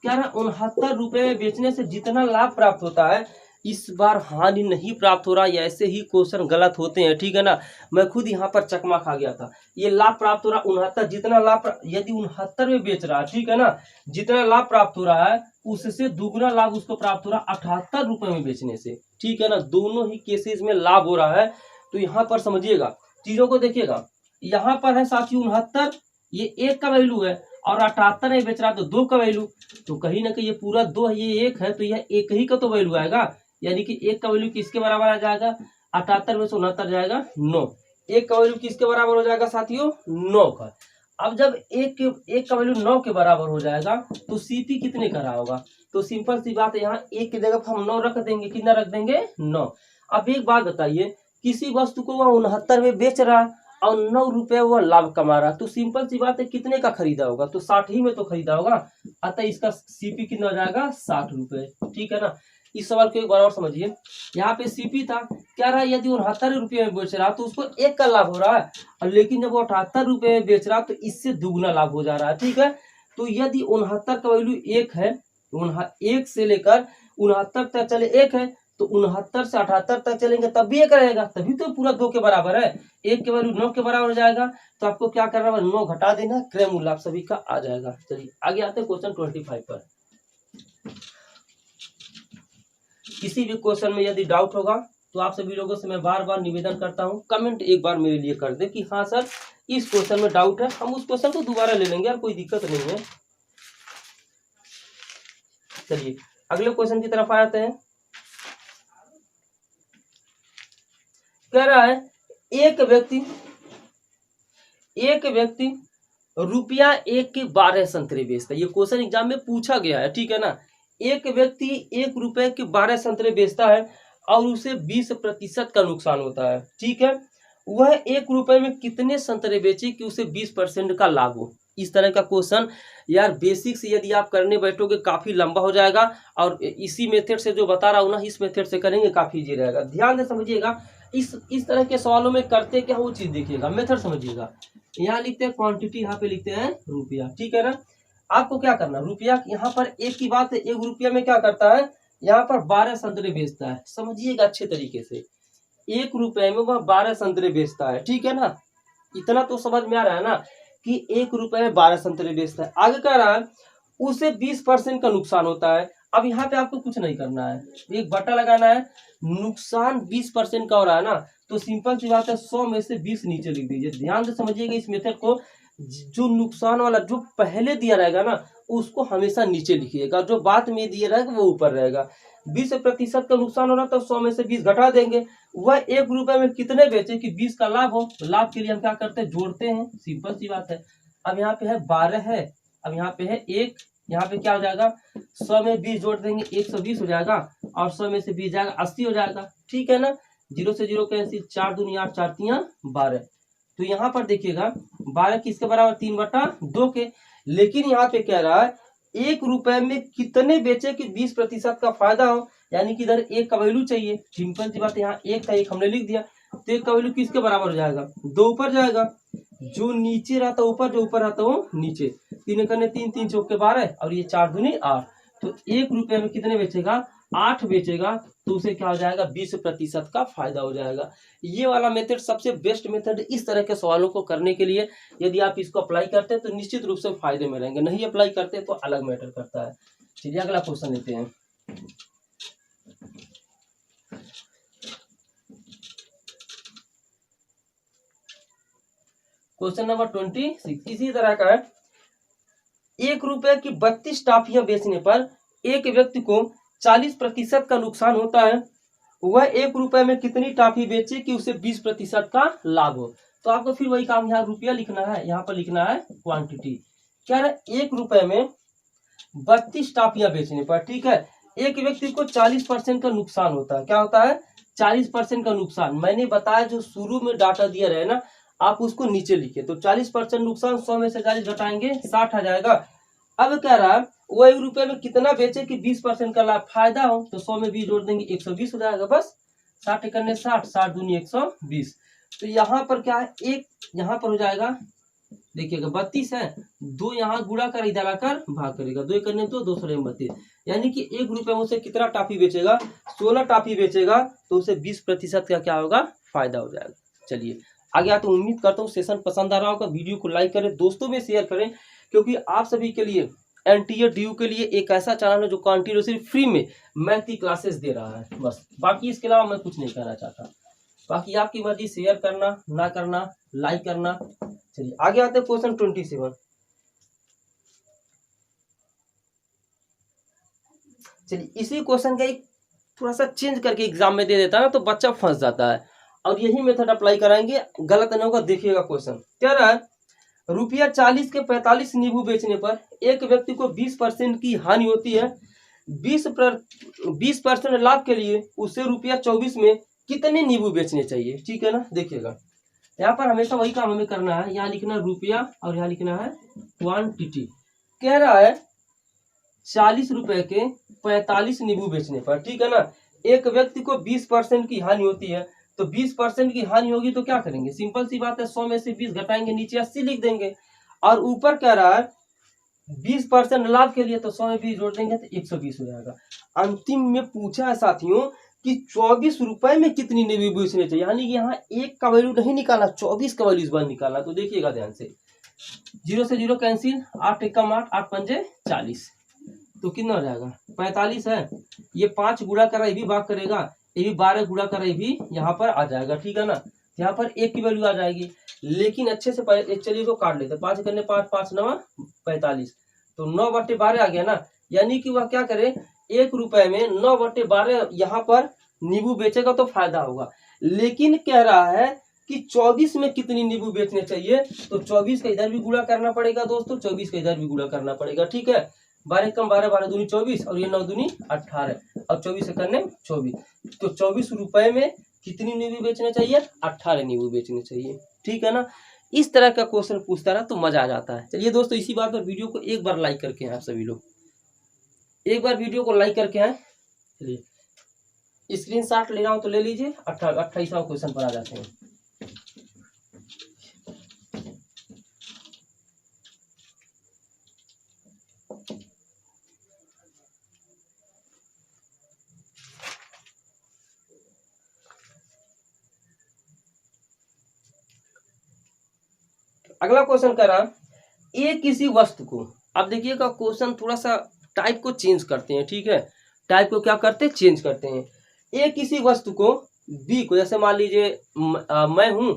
क्या ना 69 रुपए में बेचने से जितना लाभ प्राप्त होता है, इस बार हानि नहीं प्राप्त हो रहा। है ऐसे ही क्वेश्चन गलत होते हैं, ठीक है ना। मैं खुद यहाँ पर चकमा खा गया था। ये लाभ प्राप्त हो रहा 69, जितना लाभ यदि 69 में बेच रहा है, ठीक है ना, जितना लाभ प्राप्त हो रहा है उससे दुगुना लाभ उसको प्राप्त हो रहा 78 रुपए में बेचने से, ठीक है ना। दोनों ही केसेस में लाभ हो रहा है। तो यहाँ पर समझिएगा, चीजों को देखिएगा। यहाँ पर है साथियों 69, ये 1 का वैल्यू है, और 78 नहीं बेच रहा तो 2 का वैल्यू, तो कहीं ना कहीं ये पूरा 2 है, ये 1 है, तो यह 1 ही का तो वैल्यू आएगा। यानी कि 1 का वैल्यू किसके बराबर आ जाएगा, 78 में से 69 जाएगा 9। 1 का वैल्यू किसके बराबर हो जाएगा साथियों, 9 का। अब जब एक का वैल्यू 9 के बराबर हो जाएगा तो सीपी कितने का रहा होगा, तो सिंपल सी बात है, यहाँ एक की जगह हम 9 रख देंगे, कितना रख देंगे 9। अब एक बात बताइए, किसी वस्तु को वह 69 में बेच रहा है और 9 रुपए वह लाभ कमा रहा है, तो सिंपल सी बात है कितने का खरीदा होगा, तो 60 ही में तो खरीदा होगा, अतः इसका सीपी कितना हो जाएगा 60 रुपए। ठीक है ना। इस सवाल को एक बार और समझिए, यहाँ पे सीपी था, क्या रहा, यदि 69 रुपये में बेच रहा तो उसको 1 का लाभ हो रहा है, और लेकिन जब वो 78 रुपये में बेच रहा तो इससे दुगना लाभ हो जा रहा है। ठीक है, तो यदि 69 का वैल्यू 1 है, 1 से लेकर 69 तक चले 1 है, तो 69 से 78 तक चलेंगे तब भी 1 रहेगा, तभी तो पूरा 2 के बराबर है। 1 के वैल्यू 9 के बराबर हो जाएगा, तो आपको क्या करना है, 9 घटा देना, क्रय मूल्य आप सभी का आ जाएगा। चलिए आगे आते हैं क्वेश्चन 25 पर। किसी भी क्वेश्चन में यदि डाउट होगा तो आप सभी लोगों से मैं बार बार निवेदन करता हूं, कमेंट एक बार मेरे लिए कर दे कि हाँ सर इस क्वेश्चन में डाउट है, हम उस क्वेश्चन को दोबारा ले लेंगे यार, कोई दिक्कत नहीं है। चलिए अगले क्वेश्चन की तरफ आते हैं। कह रहा है एक व्यक्ति रुपया 1 के 12 संतरे बेचता है, ये क्वेश्चन एग्जाम में पूछा गया है। ठीक है ना, एक व्यक्ति 1 रुपए के 12 संतरे बेचता है और उसे 20% का नुकसान होता है। ठीक है, वह 1 रुपए में कितने संतरे बेचे कि उसे 20% का लाभ हो। इस तरह का क्वेश्चन यार बेसिक से यदि आप करने बैठोगे काफी लंबा हो जाएगा, और इसी मेथड से जो बता रहा हूँ ना, इस मेथड से करेंगे काफी इजी रहेगा। ध्यान से समझिएगा, इस तरह के सवालों में करते क्या वो चीज देखिएगा, मेथड समझिएगा। यहाँ लिखते हैं क्वांटिटी, यहाँ पे लिखते हैं रुपया। ठीक है ना, आपको क्या करना, रुपया यहाँ पर एक की बात है, 1 रुपया में क्या करता है, यहाँ पर 12 संतरे बेचता है। समझिएगा अच्छे तरीके से, 1 रुपए में वह 12 संतरे बेचता है। ठीक है ना, इतना तो समझ में आ रहा है ना कि 1 रुपए में 12 संतरे बेचता है। आगे कह रहा है उसे 20% का नुकसान होता है। अब यहाँ पे आपको कुछ नहीं करना है, एक बटा लगाना है, नुकसान 20% का हो रहा है ना, तो सिंपल सी बात है 100 में से 20 नीचे लिख दीजिए। ध्यान से समझिएगा इस मेथड को, जो नुकसान वाला जो पहले दिया रहेगा ना उसको हमेशा नीचे लिखिएगा, जो बाद में दिया रहेगा वो ऊपर रहेगा। 20% का नुकसान हो रहा तो 100 में से 20 घटा देंगे। वह 1 रुपए में कितने बेचे कि 20 का लाभ हो, लाभ के लिए हम क्या करते हैं, जोड़ते हैं, सिंपल सी बात है। अब यहाँ पे है 12 है, अब यहाँ पे है 1, यहाँ पे क्या हो जाएगा, 100 में 20 जोड़ देंगे 120 हो जाएगा, और 100 में से 20 जाएगा 80 हो जाएगा। ठीक है ना, 0 से 0 कैंसिल, 4 दूनी 8, 4 तियां 12। तो यहाँ पर देखिएगा 12 किसके बराबर, 3/2 के। लेकिन यहाँ पे कह रहा है 1 रुपए में कितने बेचे कि 20% का फायदा हो, यानी कि इधर 1 का वैल्यू चाहिए। सिंपल सी बात है, यहाँ 1 था, 1 हमने लिख दिया, तो 1 का वैल्यू किसके बराबर हो जाएगा, 2 ऊपर जाएगा, जो नीचे रहता ऊपर, जो ऊपर रहता वो नीचे। 3 करने 3, 3 चौके 12, और ये 4 दूनी 8। तो 1 रुपए में कितने बेचेगा, 8 बेचेगा, तो उसे क्या हो जाएगा, 20% का फायदा हो जाएगा। ये वाला मेथड सबसे बेस्ट मेथड इस तरह के सवालों को करने के लिए। यदि आप इसको अप्लाई करते हैं तो निश्चित रूप से फायदे में रहेंगे, नहीं अप्लाई करते तो अलग मैटर करता है। चलिए अगला क्वेश्चन लेते हैं। क्वेश्चन नंबर 26 इसी तरह का है। 1 रुपए की 32 टॉफियां बेचने पर एक व्यक्ति को 40% का नुकसान होता है। वह 1 रुपए में कितनी टॉफी बेचे कि उसे 20% का लाभ हो। तो आपको फिर वही काम, यहाँ रुपया लिखना है, यहाँ पर लिखना है क्वांटिटी। क्या है, 1 रुपए में 32 टॉफियां बेचने पर, ठीक है, एक व्यक्ति को 40% का नुकसान होता है। क्या होता है, 40% का नुकसान। मैंने बताया जो शुरू में डाटा दिया रहे ना, आप उसको नीचे लिखिए। तो 40% नुकसान, 100 में से 40 घटाएंगे 60 आ जाएगा। अब कह रहा है वो 1 रुपए में कितना बेचे कि 20% का लाभ फायदा हो, तो 100 में 20 जोड़ देंगे 120 हो जाएगा। बस 60 करने 60, 60 दूनी 120। तो यहाँ पर क्या है, एक यहाँ पर हो जाएगा, देखिएगा 32 है, 2 यहाँ गुणा कर इधर आकर भाग करेगा, 2 करने 2, 2 सौ 32, यानी कि 1 रुपए में उसे कितना टॉफी बेचेगा, 16 टॉफी बेचेगा, तो उसे 20% का क्या होगा, फायदा हो जाएगा। चलिए आगे आते, उम्मीद करता हूँ सेशन पसंद आ रहा होगा। वीडियो को लाइक करें, दोस्तों में शेयर करें, क्योंकि आप सभी के लिए एनटीए डीयू के लिए एक ऐसा चैनल है जो कंटिन्यूसली फ्री में मैथ की क्लासेस दे रहा है। बस बाकी इसके अलावा मैं कुछ नहीं कहना चाहता। बाकी आपकी मर्जी, शेयर करना ना करना, लाइक करना। चलिए आगे आते हैं क्वेश्चन 27। चलिए इसी क्वेश्चन का एक थोड़ा सा चेंज करके एग्जाम में दे देता है ना, तो बच्चा फंस जाता है, और यही मेथड अप्लाई कराएंगे, गलत नहीं होगा। देखिएगा क्वेश्चन क्या रहा है, रुपया 40 के 45 नींबू बेचने पर एक व्यक्ति को 20% की हानि होती है। 20% लाभ के लिए उसे रुपया 24 में कितने नींबू बेचने चाहिए? ठीक है ना, देखिएगा यहाँ पर हमेशा वही काम हमें करना है। यहाँ लिखना रुपया और यहाँ लिखना है क्वांटिटी। कह रहा है 40 रुपए के 45 नींबू बेचने पर, ठीक है ना, एक व्यक्ति को 20% की हानि होती है। तो 20% की हानि होगी तो क्या करेंगे? सिंपल सी बात है, 100 में से 20 घटाएंगे, नीचे 80 लिख देंगे। और ऊपर कह रहा है 20% लाभ के लिए, तो 100 में 20 जोड़ देंगे तो 120 हो जाएगा। अंतिम में पूछा है साथियों कि 24 रुपए में कितनी नींबू बेचने चाहिए, यानी कि यहाँ एक का वैल्यू नहीं निकाला, 24 का वैल्यू इस बार निकाला। तो देखिएगा ध्यान से, 0 से 0 कैंसिल, 8 एकम 8, 8 पंजे 40, तो कितना हो जाएगा? 45 है। ये 5 गुणा करा, ये भी भाग करेगा, ये भी 12 गुणा करा, ये भी यहाँ पर आ जाएगा, ठीक है ना। यहाँ पर एक की वैल्यू आ जाएगी, लेकिन अच्छे से चलिए इसको काट लेते हैं। 5 करने 5, 5 9 45, तो 9/12 आ गया ना। यानी कि वह क्या करे, 1 रुपए में 9/12 यहाँ पर नींबू बेचेगा तो फायदा होगा। लेकिन कह रहा है कि 24 में कितनी नींबू बेचने चाहिए, तो 24 का इधर भी गुणा करना पड़ेगा दोस्तों, 24 का इधर भी गुणा करना पड़ेगा, ठीक है। 12 कम 12, 12 दूनी 24, और ये 9 दूनी 18, और 24 से करने 24, तो 24 रुपए में कितनी नींबू बेचने चाहिए? 18 नींबू बेचने चाहिए, ठीक है ना। इस तरह का क्वेश्चन पूछता रहा तो मजा आ जाता है। चलिए दोस्तों, इसी बात पर वीडियो को एक बार लाइक करके आए आप सभी लोग, एक बार वीडियो को लाइक करके आए। चलिए स्क्रीनशॉट लेना हो तो ले लीजिए। 28वां क्वेश्चन पर आ जाते हैं। अगला क्वेश्चन कर रहा, ए किसी वस्तु को, अब देखिएगा क्वेश्चन थोड़ा सा टाइप को चेंज करते हैं, ठीक है। टाइप को क्या करते हैं? चेंज करते हैं। ए किसी वस्तु को बी को, जैसे मान लीजिए मैं हूं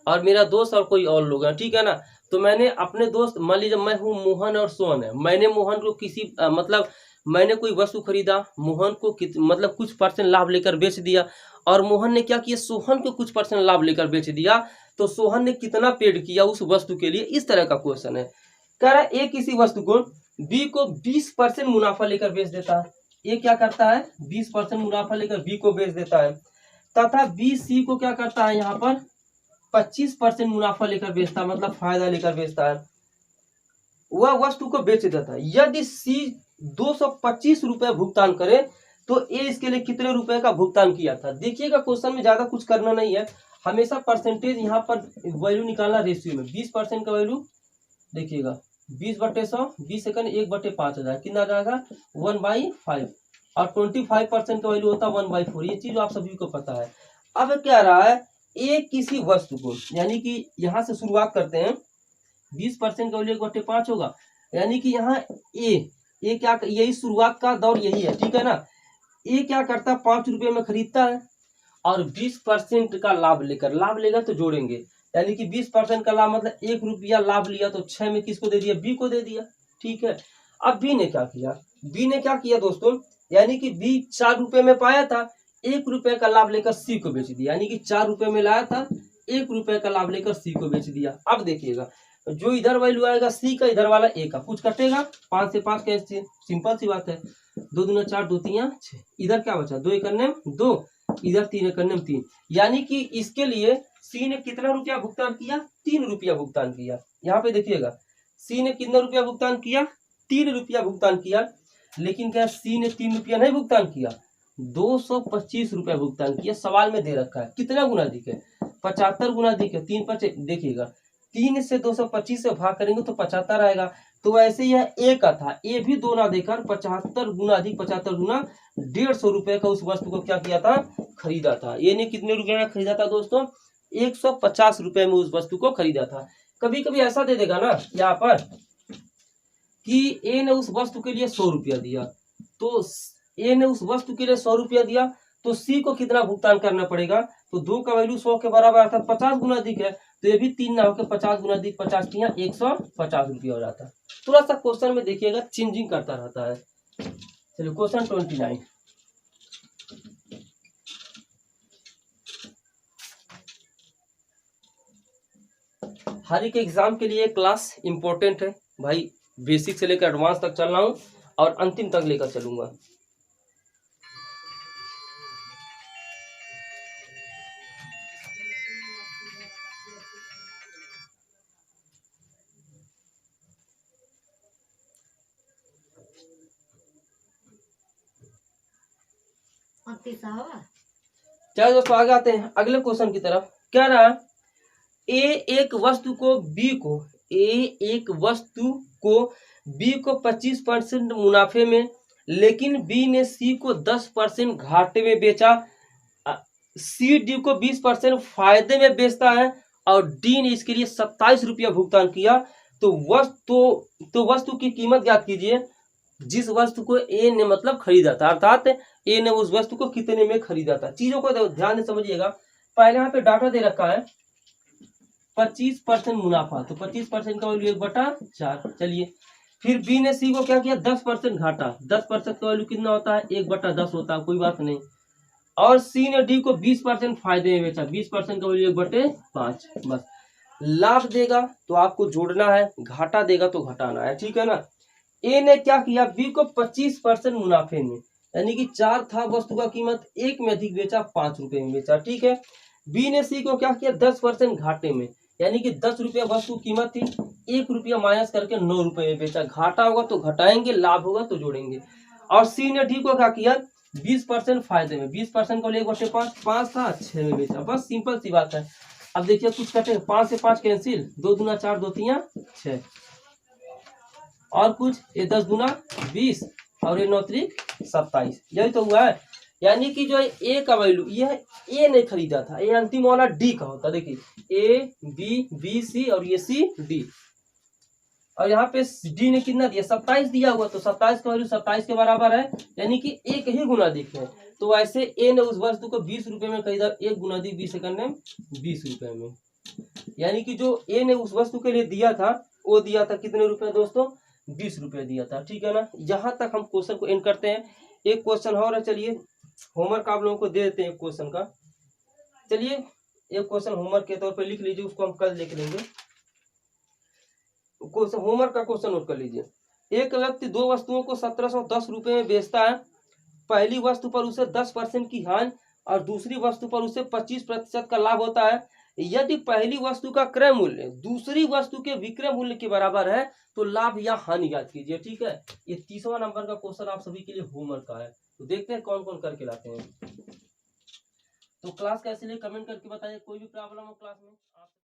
और मेरा दोस्त और कोई और लोग हैं, ठीक है ना। तो मैंने अपने दोस्त, मान लीजिए मैं हूं मोहन और सोहन है, मैंने मोहन को किसी मतलब मैंने कोई वस्तु खरीदा, मोहन को मतलब कुछ % लाभ लेकर बेच दिया, और मोहन ने क्या किया, सोहन को कुछ % लाभ लेकर बेच दिया। तो सोहन ने कितना पेड किया उस वस्तु के लिए? इस तरह का क्वेश्चन है। कह रहा है ए किसी वस्तु को बी को 20% मुनाफा लेकर बेच देता है। ए क्या करता है? 20% मुनाफा लेकर बी को बेच देता है, तथा बी सी को क्या करता है, यहाँ पर 25% मुनाफा लेकर बेचता है, मतलब फायदा लेकर बेचता है। वह वस्तु को बेच देता है। यदि सी 225 रुपए भुगतान करे तो ए इसके लिए कितने रुपए का भुगतान किया था? देखिएगा क्वेश्चन में ज्यादा कुछ करना नहीं है, हमेशा परसेंटेज यहाँ पर वैल्यू निकालना रेशियो में। 20% का वैल्यू देखिएगा, 20/100, 20 सेकंड 1/5 हो जाएगा, कितना आ जाएगा? 1/5, और 25% का वैल्यू होता है 1/4। ये चीज आप सभी को पता है। अब क्या रहा है, ए किसी वस्तु को, यानी कि यहाँ से शुरुआत करते हैं, 20% का वैल्यू 1/5 होगा, यानी कि यहाँ ए क्या, यही शुरुआत का दौर यही है, ठीक है ना। ए क्या करता है, 5 रुपए में खरीदता है, और 20% का लाभ लेगा तो जोड़ेंगे, यानी कि 20% का लाभ मतलब 1 रुपया लाभ लिया, तो 6 में किसको दे दिया? बी को दे दिया, ठीक है। अब बी ने क्या किया? बी ने क्या किया दोस्तों, यानी कि बी 4 रुपए में पाया था, 1 रुपए का लाभ लेकर सी को बेच दिया, यानी कि 4 रुपए में लाया था, 1 रुपए का लाभ लेकर सी को बेच दिया। अब देखिएगा जो इधर वैल्यू आएगा सी का, इधर वाला ए का, कुछ कटेगा, 5 से 5 कैसे, सिंपल सी बात है, 2 दूना 4, 2 3 6, इधर क्या बचा? 2 एकन्ने 2, इधर 3 एकन्ने 3, यानी कि इसके लिए सी ने कितना रुपया भुगतान किया? 3 रुपया भुगतान किया। यहाँ पे देखिएगा सी ने कितना रुपया भुगतान किया? 3 रुपया भुगतान किया। लेकिन क्या सी ने 3 रुपया नहीं भुगतान किया, 225 रुपया भुगतान किया। सवाल में दे रखा है कितना गुना अधिक है? 75 गुना अधिक है। 3 5, देखिएगा 3 से 225 से भाग करेंगे तो 75 आएगा। तो ऐसे ही ए का था, ए भी 2 ना देकर 75 गुना अधिक, 75 गुना 150 रुपए का उस वस्तु को क्या किया था? खरीदा था। ए ने कितने रुपए में खरीदा था दोस्तों? 150 रुपए में उस वस्तु को खरीदा था। कभी कभी ऐसा दे देगा ना यहाँ पर कि ए ने उस वस्तु के लिए 100 रुपया दिया, तो ए ने उस वस्तु के लिए 100 रुपया दिया, तो सी को कितना भुगतान करना पड़ेगा? तो 2 का वैल्यू 100 के बराबर आता है, 50 गुना अधिक है, तो ये भी 3 ना होकर 50 गुना अधिक, 50 3 150 रुपया हो जाता है। थोड़ा सा क्वेश्चन में देखिएगा चेंजिंग करता रहता है। चलिए क्वेश्चन 29, हर एक एग्जाम के लिए क्लास इंपॉर्टेंट है भाई, बेसिक से लेकर एडवांस तक चल रहा हूँ और अंतिम तक लेकर चलूंगा। चलो दोस्तों आगे आते हैं अगले क्वेश्चन की तरफ। क्या रहा, ए एक वस्तु को बी को एक वस्तु को बी को 25% मुनाफे में, लेकिन बी ने सी को 10% घाटे में बेचा। सी डी को 20% फायदे में बेचता है और डी ने इसके लिए 27 रुपया भुगतान किया। तो वस्तु की कीमत ज्ञात कीजिए जिस वस्तु को ए ने मतलब खरीदा था, अर्थात ए ने उस वस्तु को कितने में खरीदा था। चीजों को ध्यान से समझिएगा। पहले यहाँ पे डाटा दे रखा है 25% मुनाफा, तो 25% का वैल्यू 1/4। चलिए, फिर बी ने सी को क्या किया, 10% घाटा। 10% का वैल्यू कितना होता है, 1/10 होता है, कोई बात नहीं। और सी ने डी को 20% फायदे में बेचा, 20% का वैल्यू 1/5। बस लाभ देगा तो आपको जोड़ना है, घाटा देगा तो घटाना है, ठीक है ना। ए ने क्या किया, बी को 25% मुनाफे में, यानी कि 4 था वस्तु का कीमत, एक में अधिक बेचा, 5 रुपए में बेचा, ठीक है। बी ने सी को क्या किया, 10% घाटे में, यानी कि 10 रुपया वस्तु कीमत थी, 1 रुपया माइनस करके 9 रुपए में बेचा। घाटा होगा तो घटाएंगे, लाभ होगा तो जोड़ेंगे। और सी ने डी को क्या किया, 20% फायदे में, 20% को ले 1/5, 5 था 6 में बेचा। बस सिंपल सी बात है। अब देखिए कुछ कटे, 5 से 5 कैंसिल, 2 दूना 4, 2 तिया 6, और कुछ, ये 10 दूना 20 और ये 9 त्रिक 27, यही तो हुआ है। यानी कि जो ए का वैल्यू, यह ए ने खरीदा था, ये अंतिम वाला डी का होता है। देखिए ए बी सी और ये सी डी, और यहाँ पे डी ने कितना दिया, 27 दिया हुआ, तो 27 का वैल्यू 27 के बराबर है, यानी कि एक ही गुना दिखे है। तो वैसे ए ने उस वस्तु को 20 रुपए में खरीदा, 1 गुना दी 20 करने 20 रुपए में, यानी कि जो ए ने उस वस्तु के लिए दिया था वो दिया था कितने रुपए दोस्तों, 20 रुपए दिया था, ठीक है ना। यहाँ तक हम क्वेश्चन को एंड करते हैं। एक क्वेश्चन और है, चलिए होमवर्क आप लोगों को दे देते हैं एक क्वेश्चन का। चलिए एक क्वेश्चन होमवर्क के तौर पर लिख लीजिए, उसको हम कल देख लेंगे। क्वेश्चन होमवर्क का क्वेश्चन नोट कर लीजिए। एक व्यक्ति 2 वस्तुओं को 1710 रुपए में बेचता है। पहली वस्तु पर उसे 10% की हानि और दूसरी वस्तु पर उसे 25% का लाभ होता है। यदि पहली वस्तु का क्रय मूल्य दूसरी वस्तु के विक्रय मूल्य के बराबर है तो लाभ या हानि ज्ञात कीजिए, ठीक है। ये 30वां नंबर का क्वेश्चन आप सभी के लिए होमवर्क का है। तो देखते हैं कौन कौन करके लाते हैं। तो क्लास कैसे लिए कमेंट करके बताइए। कोई भी प्रॉब्लम हो क्लास में आप